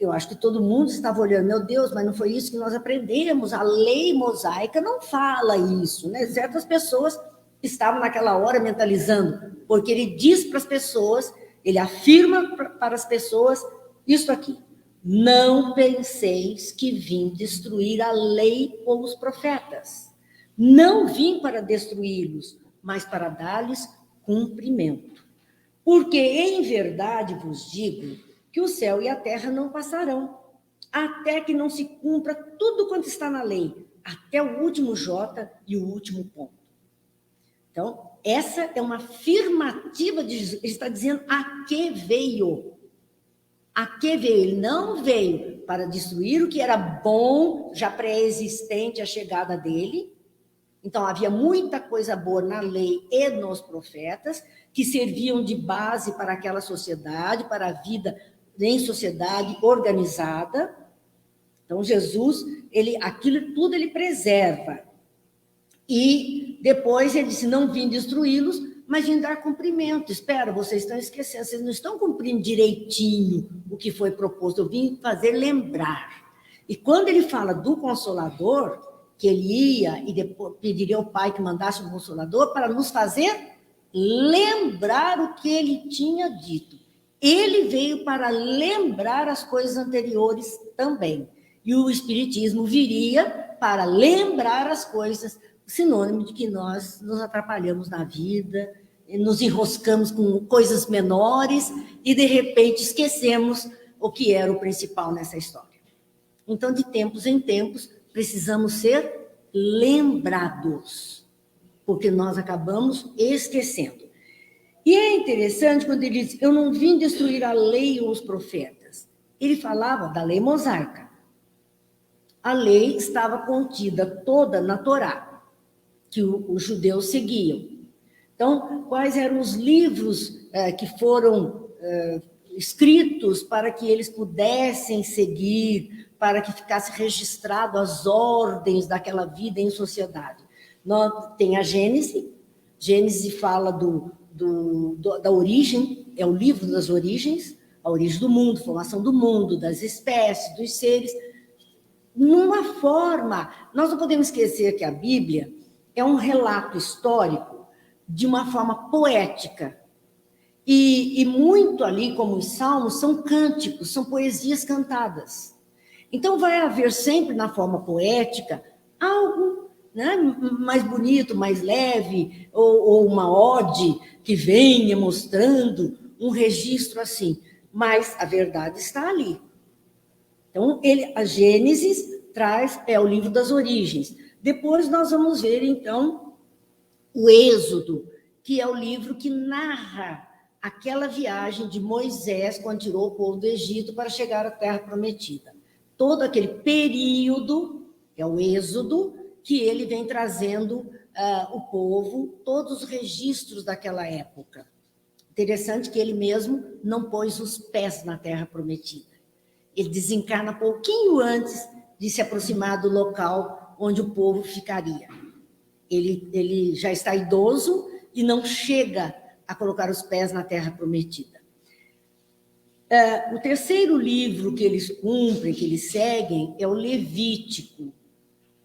eu acho que todo mundo estava olhando, meu Deus, mas não foi isso que nós aprendemos, a lei mosaica não fala isso, né? Certas pessoas estavam naquela hora mentalizando, porque ele diz para as pessoas, ele afirma para as pessoas isso aqui, não penseis que vim destruir a lei ou os profetas, não vim para destruí-los, mas para dar-lhes cumprimento. Porque, em verdade, vos digo que o céu e a terra não passarão, até que não se cumpra tudo quanto está na lei, até o último J e o último ponto. Então, essa é uma afirmativa de Jesus. Ele está dizendo a que veio. A que veio? Ele não veio para destruir o que era bom, já pré-existente à chegada dele. Então, havia muita coisa boa na lei e nos profetas, que serviam de base para aquela sociedade, para a vida em sociedade organizada. Então, Jesus, aquilo tudo ele preserva. E depois ele disse, não vim destruí-los, mas vim dar cumprimento. Espera, vocês estão esquecendo, vocês não estão cumprindo direitinho o que foi proposto, eu vim fazer lembrar. E quando ele fala do Consolador, que ele ia e depois pediria ao Pai que mandasse um Consolador para nos fazer lembrar o que ele tinha dito. Ele veio para lembrar as coisas anteriores também. E o Espiritismo viria para lembrar as coisas, sinônimo de que nós nos atrapalhamos na vida, nos enroscamos com coisas menores e, de repente, esquecemos o que era o principal nessa história. Então, de tempos em tempos, precisamos ser lembrados, porque nós acabamos esquecendo. E é interessante quando ele diz, eu não vim destruir a lei ou os profetas. Ele falava da lei mosaica. A lei estava contida toda na Torá, que os judeus seguiam. Então, quais eram os livros que foram escritos para que eles pudessem seguir, para que ficasse registrado as ordens daquela vida em sociedade? Tem a Gênese. Gênese fala da origem, é o livro das origens, a origem do mundo, formação do mundo, das espécies, dos seres. Numa forma, nós não podemos esquecer que a Bíblia é um relato histórico de uma forma poética. E muito ali, como os salmos, são cânticos, são poesias cantadas. Então, vai haver sempre, na forma poética, algo, né, mais bonito, mais leve, ou uma ode que venha mostrando um registro assim. Mas a verdade está ali. Então, a Gênesis é o livro das origens. Depois nós vamos ver, então, o Êxodo, que é o livro que narra aquela viagem de Moisés, quando tirou o povo do Egito para chegar à Terra Prometida. Todo aquele período, é o Êxodo, que ele vem trazendo o povo, todos os registros daquela época. Interessante que ele mesmo não pôs os pés na Terra Prometida. Ele desencarna pouquinho antes de se aproximar do local onde o povo ficaria. Ele já está idoso e não chega a colocar os pés na Terra Prometida. O terceiro livro que eles cumprem, que eles seguem, é o Levítico.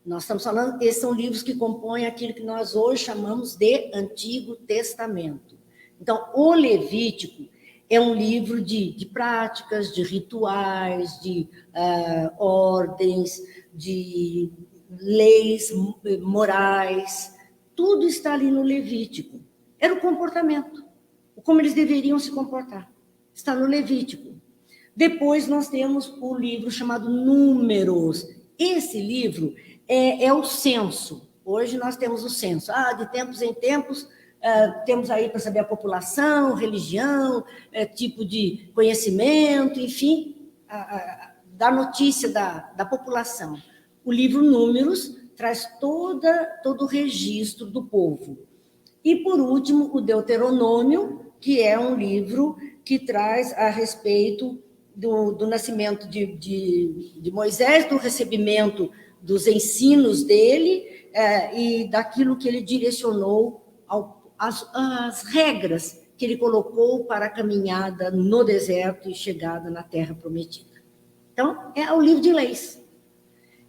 Nós estamos falando, esses são livros que compõem aquilo que nós hoje chamamos de Antigo Testamento. Então, o Levítico é um livro de práticas, de rituais, de ordens, de leis morais. Tudo está ali no Levítico. Era o comportamento, como eles deveriam se comportar. Está no Levítico. Depois nós temos o livro chamado Números. Esse livro é o censo. Hoje nós temos o censo. De tempos em tempos, temos aí para saber a população, religião, tipo de conhecimento, enfim, da notícia da população. O livro Números traz todo o registro do povo. E, por último, o Deuteronômio, que é um livro que traz a respeito do nascimento de Moisés, do recebimento dos ensinos dele e daquilo que ele direcionou, as regras que ele colocou para a caminhada no deserto e chegada na Terra Prometida. Então, é o livro de leis.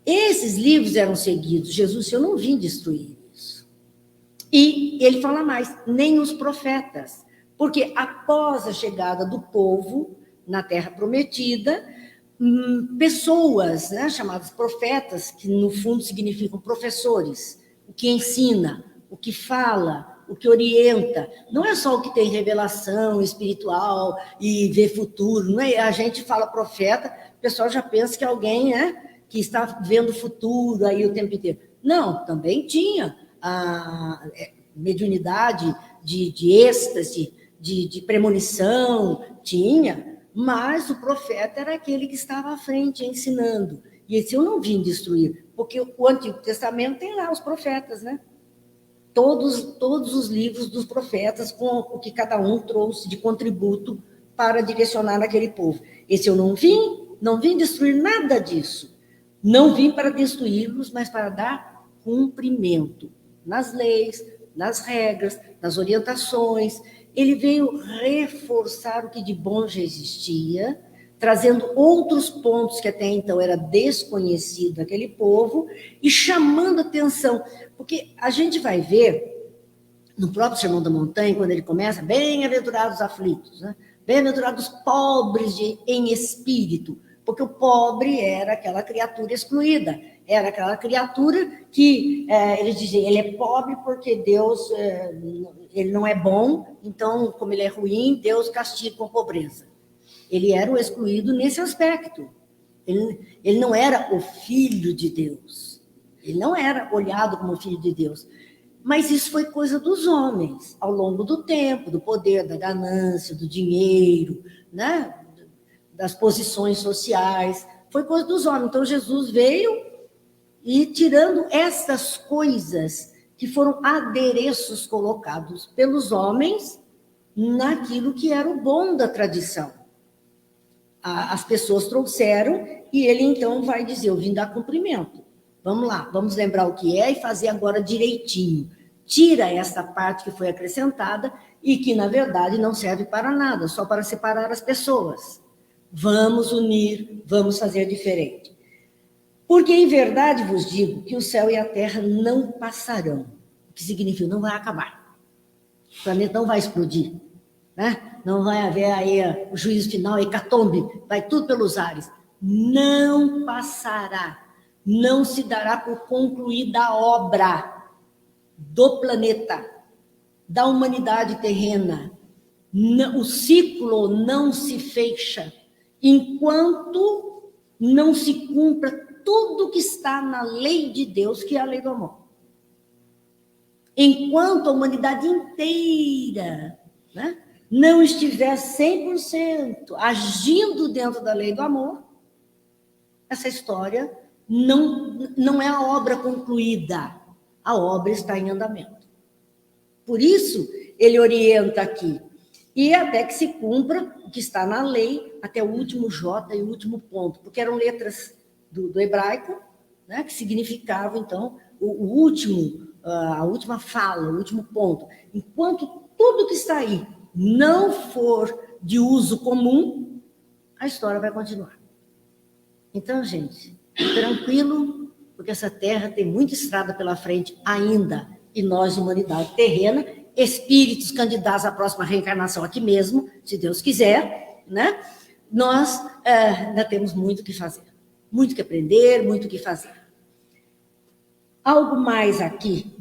Esses livros eram seguidos. Jesus, eu não vim destruir isso. E ele fala mais, nem os profetas, porque após a chegada do povo na Terra Prometida, pessoas, né, chamadas profetas, que no fundo significam professores, o que ensina, o que fala, o que orienta, não é só o que tem revelação espiritual e vê futuro, não é? A gente fala profeta, o pessoal já pensa que é alguém, né, que está vendo o futuro aí o tempo inteiro. Não, também tinha a mediunidade de êxtase, de premonição, tinha, mas o profeta era aquele que estava à frente ensinando. E esse eu não vim destruir, porque o Antigo Testamento tem lá os profetas, né? Todos os livros dos profetas, com o que cada um trouxe de contributo para direcionar aquele povo. Esse eu não vim destruir nada disso. Não vim para destruí-los, mas para dar cumprimento nas leis, nas regras, nas orientações. Ele veio reforçar o que de bom já existia, trazendo outros pontos que até então era desconhecido daquele povo e chamando atenção, porque a gente vai ver no próprio Sermão da Montanha, quando ele começa, bem-aventurados aflitos, né? Bem-aventurados pobres em espírito, porque o pobre era aquela criatura excluída, era aquela criatura que, eles diziam, ele é pobre porque Deus, ele não é bom, então, como ele é ruim, Deus castiga com pobreza. Ele era o excluído nesse aspecto. Ele não era o filho de Deus. Ele não era olhado como filho de Deus. Mas isso foi coisa dos homens, ao longo do tempo, do poder, da ganância, do dinheiro, né? Das posições sociais. Foi coisa dos homens. Então, Jesus veio e tirando essas coisas que foram adereços colocados pelos homens naquilo que era o bom da tradição. As pessoas trouxeram e ele então vai dizer, eu vim dar cumprimento. Vamos lá, vamos lembrar o que é e fazer agora direitinho. Tira essa parte que foi acrescentada e que, na verdade, não serve para nada, só para separar as pessoas. Vamos unir, vamos fazer diferente. Porque, em verdade, vos digo que o céu e a terra não passarão. O que significa? Não vai acabar. O planeta não vai explodir. Né? Não vai haver aí o juízo final, a hecatombe, vai tudo pelos ares. Não passará. Não se dará por concluída a obra do planeta, da humanidade terrena. O ciclo não se fecha enquanto não se cumpra tudo que está na lei de Deus, que é a lei do amor. Enquanto a humanidade inteira, né, não estiver 100% agindo dentro da lei do amor, essa história não é a obra concluída, a obra está em andamento. Por isso, ele orienta aqui, e até que se cumpra o que está na lei, até o último J e o último ponto, porque eram letras do hebraico, né, que significavam, então, o último, a última fala, o último ponto. Enquanto tudo que está aí não for de uso comum, a história vai continuar. Então, gente, tranquilo, porque essa terra tem muita estrada pela frente ainda, e nós, humanidade terrena, espíritos candidatos à próxima reencarnação aqui mesmo, se Deus quiser, né? Nós ainda temos muito o que fazer, muito o que aprender, muito o que fazer. Algo mais aqui?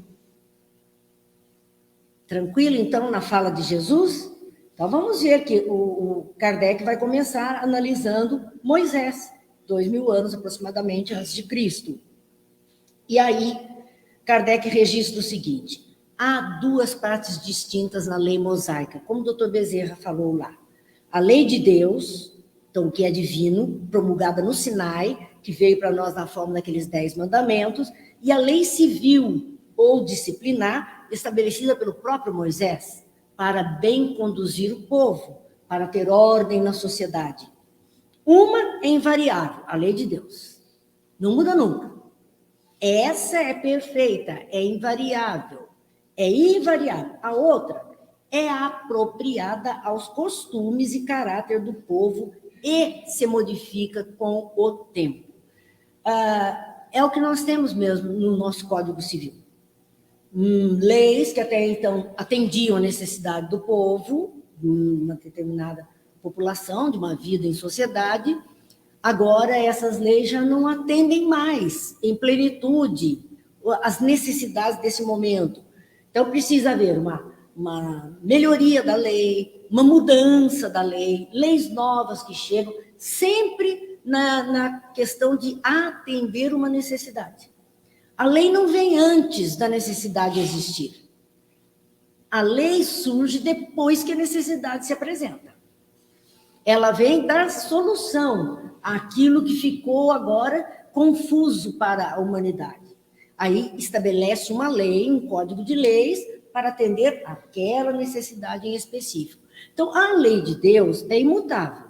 Tranquilo, então, na fala de Jesus? Então, vamos ver que o Kardec vai começar analisando Moisés, 2000 anos aproximadamente antes de Cristo. E aí, Kardec registra o seguinte: há duas partes distintas na lei mosaica, como o doutor Bezerra falou lá. A lei de Deus, então, que é divino, promulgada no Sinai, que veio para nós na forma daqueles 10 mandamentos, e a lei civil ou disciplinar, estabelecida pelo próprio Moisés, para bem conduzir o povo, para ter ordem na sociedade. Uma é invariável, a lei de Deus. Não muda nunca. Essa é perfeita, é invariável. É invariável. A outra é apropriada aos costumes e caráter do povo e se modifica com o tempo. É o que nós temos mesmo no nosso Código Civil. Leis que até então atendiam a necessidade do povo, de uma determinada população, de uma vida em sociedade, agora essas leis já não atendem mais em plenitude as necessidades desse momento. Então precisa haver uma melhoria da lei, uma mudança da lei, leis novas que chegam, sempre na questão de atender uma necessidade. A lei não vem antes da necessidade existir. A lei surge depois que a necessidade se apresenta. Ela vem dar solução àquilo que ficou agora confuso para a humanidade. Aí estabelece uma lei, um código de leis, para atender aquela necessidade em específico. Então, a lei de Deus é imutável.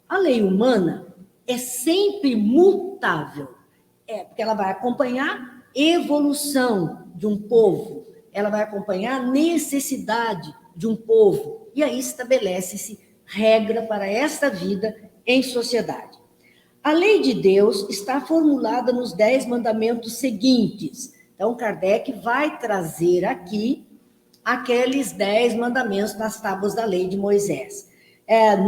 A lei humana é sempre mutável. Porque ela vai acompanhar evolução de um povo, ela vai acompanhar a necessidade de um povo, e aí estabelece-se regra para esta vida em sociedade. A lei de Deus está formulada nos 10 mandamentos seguintes. Então, Kardec vai trazer aqui aqueles 10 mandamentos nas tábuas da lei de Moisés.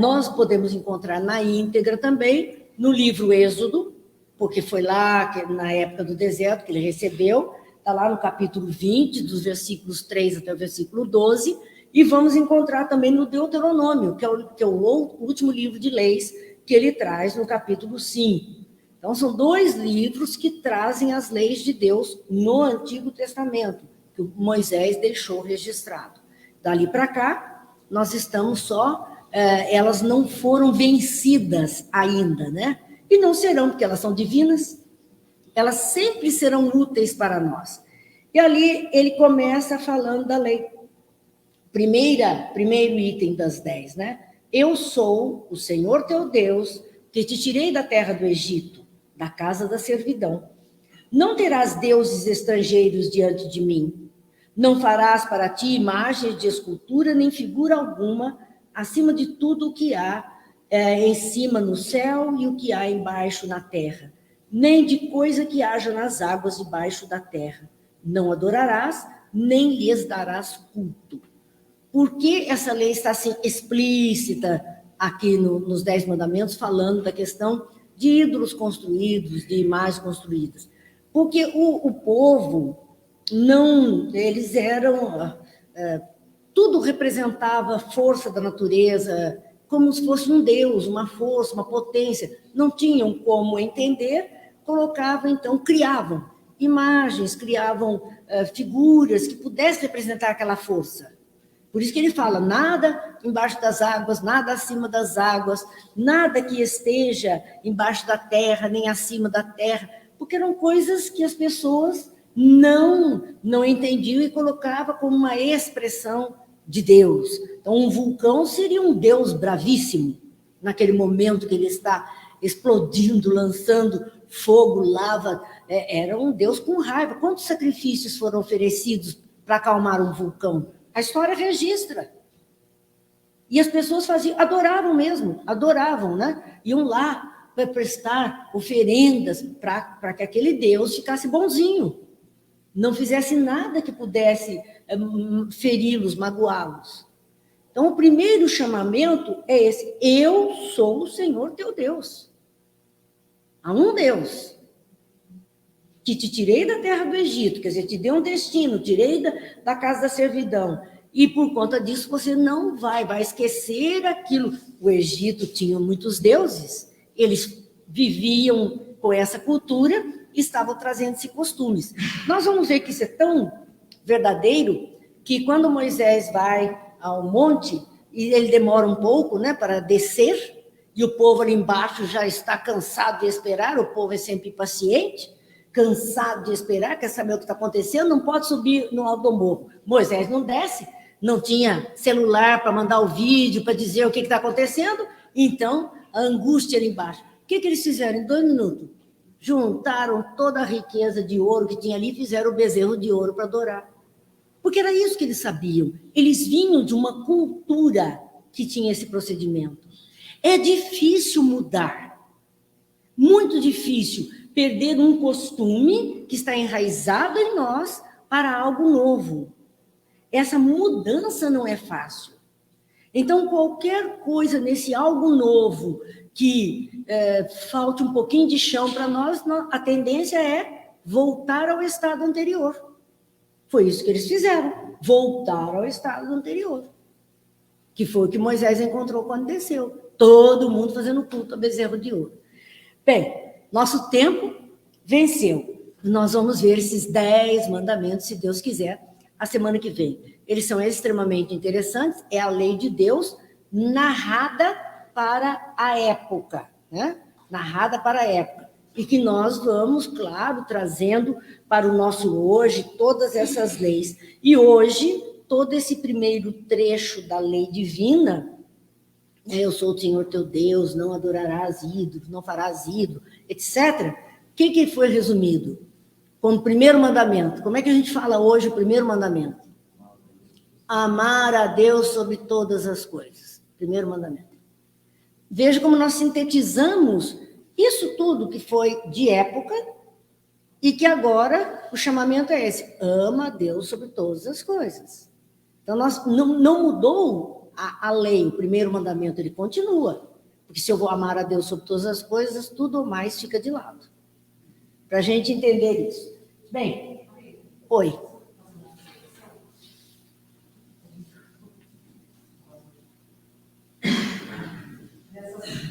Nós podemos encontrar na íntegra também, no livro Êxodo, porque foi lá, na época do deserto, que ele recebeu, está lá no capítulo 20, dos versículos 3 até o versículo 12, e vamos encontrar também no Deuteronômio, que é o último livro de leis que ele traz no capítulo 5. Então, são 2 livros que trazem as leis de Deus no Antigo Testamento, que Moisés deixou registrado. Dali para cá, nós estamos só, elas não foram vencidas ainda, né? E não serão, porque elas são divinas, elas sempre serão úteis para nós. E ali ele começa falando da lei. Primeiro item das 10, né? Eu sou o Senhor teu Deus, que te tirei da terra do Egito, da casa da servidão. Não terás deuses estrangeiros diante de mim. Não farás para ti imagens de escultura, nem figura alguma, acima de tudo o que há em cima no céu e o que há embaixo na terra, nem de coisa que haja nas águas debaixo da terra. Não adorarás, nem lhes darás culto. Por que essa lei está assim explícita aqui nos 10 mandamentos, falando da questão de ídolos construídos, de imagens construídas? Porque o povo, não, eles eram, tudo representava a força da natureza, como se fosse um Deus, uma força, uma potência. Não tinham como entender, colocavam, então, criavam imagens, criavam figuras que pudessem representar aquela força. Por isso que ele fala, nada embaixo das águas, nada acima das águas, nada que esteja embaixo da terra, nem acima da terra, porque eram coisas que as pessoas não entendiam e colocavam como uma expressão de Deus. Então, um vulcão seria um Deus bravíssimo, naquele momento que ele está explodindo, lançando fogo, lava, era um Deus com raiva. Quantos sacrifícios foram oferecidos para acalmar um vulcão? A história registra. E as pessoas adoravam mesmo, adoravam, né? Iam lá para prestar oferendas para que aquele Deus ficasse bonzinho, não fizesse nada que pudesse feri-los, magoá-los. Então, o primeiro chamamento é esse: eu sou o Senhor teu Deus. Há um Deus que te tirei da terra do Egito, quer dizer, te deu um destino, tirei da casa da servidão, e por conta disso você não vai esquecer aquilo. O Egito tinha muitos deuses, eles viviam com essa cultura e estavam trazendo esses costumes. Nós vamos ver que isso é tão verdadeiro que quando Moisés vai ao monte, e ele demora um pouco, né, para descer, e o povo ali embaixo já está cansado de esperar, o povo é sempre impaciente, cansado de esperar, quer saber o que está acontecendo, não pode subir no alto do morro. Moisés não desce, não tinha celular para mandar o vídeo, para dizer o que está acontecendo, então a angústia ali embaixo. O que eles fizeram em 2 minutos? Juntaram toda a riqueza de ouro que tinha ali e fizeram o bezerro de ouro para adorar. Porque era isso que eles sabiam. Eles vinham de uma cultura que tinha esse procedimento. É difícil mudar, muito difícil perder um costume que está enraizado em nós para algo novo. Essa mudança não é fácil. Então, qualquer coisa nesse algo novo que falte um pouquinho de chão para nós, a tendência é voltar ao estado anterior. Foi isso que eles fizeram, voltar ao estado anterior, que foi o que Moisés encontrou quando desceu. Todo mundo fazendo culto a bezerro de ouro. Bem, nosso tempo venceu. Nós vamos ver esses 10 mandamentos, se Deus quiser, a semana que vem. Eles são extremamente interessantes, é a lei de Deus narrada para a época, né? Narrada para a época. E que nós vamos, claro, trazendo para o nosso hoje todas essas leis. E hoje, todo esse primeiro trecho da lei divina, eu sou o Senhor teu Deus, não adorarás ídolos, não farás ídolo, etc. O que foi resumido? Como primeiro mandamento. Como é que a gente fala hoje o primeiro mandamento? Amar a Deus sobre todas as coisas. Primeiro mandamento. Veja como nós sintetizamos isso tudo que foi de época e que agora o chamamento é esse: ama a Deus sobre todas as coisas. Então, nós não mudou a lei, o primeiro mandamento, ele continua. Porque se eu vou amar a Deus sobre todas as coisas, tudo mais fica de lado. Para a gente entender isso. Bem, oi.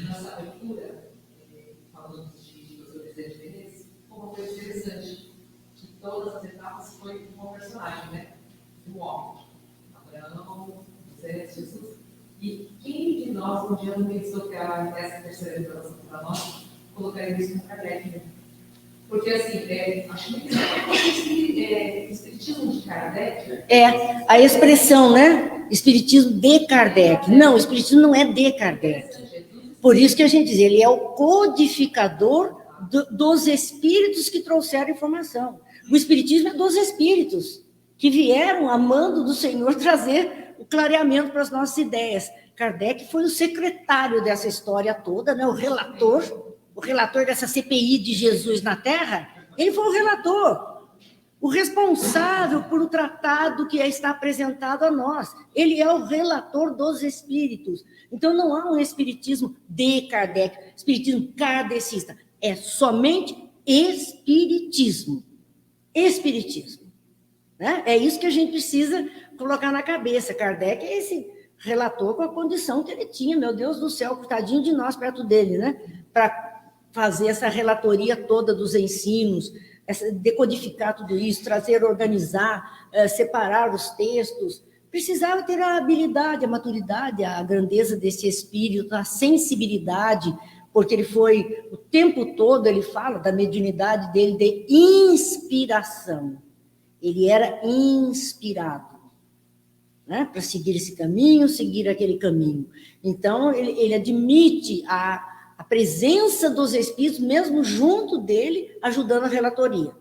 Nessa abertura, falando de presidente Veneza, uma coisa interessante, de todas as etapas foi um personagem, né? Um homem. Abraão, José, Jesus. E quem de nós um dia não pensou que essa terceira revelação para nós colocaria isso no Kardec, né? Porque, assim, acho muito que o espiritismo de Kardec... A expressão, né? Espiritismo de Kardec. Não, o espiritismo não é de Kardec. Por isso que a gente diz, ele é o codificador dos espíritos que trouxeram informação. O espiritismo é dos espíritos que vieram, a mando do Senhor, trazer o clareamento para as nossas ideias. Kardec foi o secretário dessa história toda, né? O relator dessa CPI de Jesus na Terra, ele foi o relator, o responsável por o tratado que está apresentado a nós. Ele é o relator dos espíritos. Então, não há um espiritismo de Kardec, espiritismo kardecista. É somente espiritismo. Espiritismo. Né? É isso que a gente precisa colocar na cabeça. Kardec é esse relator com a condição que ele tinha. Meu Deus do céu, coitadinho de nós perto dele, né? Para fazer essa relatoria toda dos ensinos, decodificar tudo isso, trazer, organizar, separar os textos. Precisava ter a habilidade, a maturidade, a grandeza desse espírito, a sensibilidade, porque ele foi, o tempo todo, ele fala da mediunidade dele de inspiração. Ele era inspirado, né, para seguir esse caminho, seguir aquele caminho. Então, ele admite a presença dos espíritos, mesmo junto dele, ajudando a relatoria.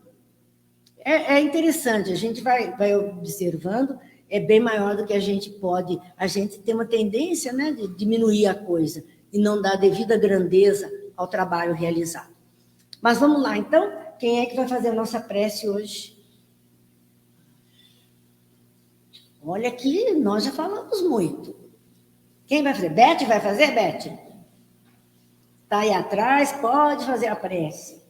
É interessante, a gente vai observando, é bem maior do que a gente pode. A gente tem uma tendência, né, de diminuir a coisa e não dar devida grandeza ao trabalho realizado. Mas vamos lá, então, quem é que vai fazer a nossa prece hoje? Olha que nós já falamos muito. Quem vai fazer? Beth vai fazer, Beth? Está aí atrás, pode fazer a prece.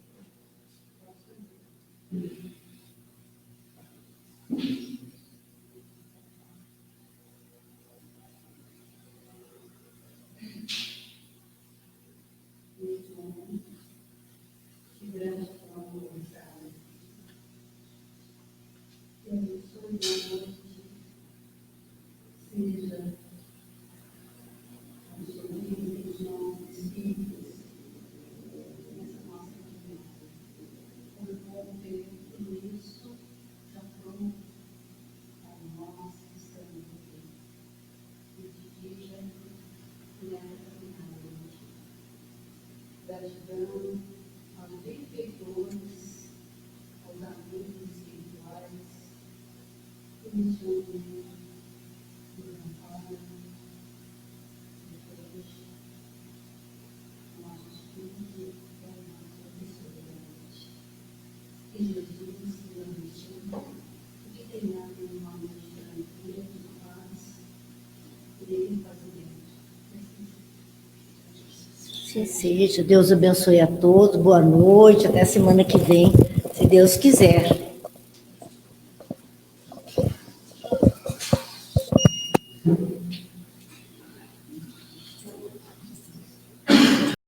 Gratidão aos benfeitores, aos amigos espirituais, que nos unem, nos amparam, nos deixam, nossos filhos e a nossa pessoalidade. Que Jesus nos abençoe e que tenhamos uma noite tranquila, de paz e de fazimento. Que seja, Deus abençoe a todos, boa noite, até a semana que vem, se Deus quiser.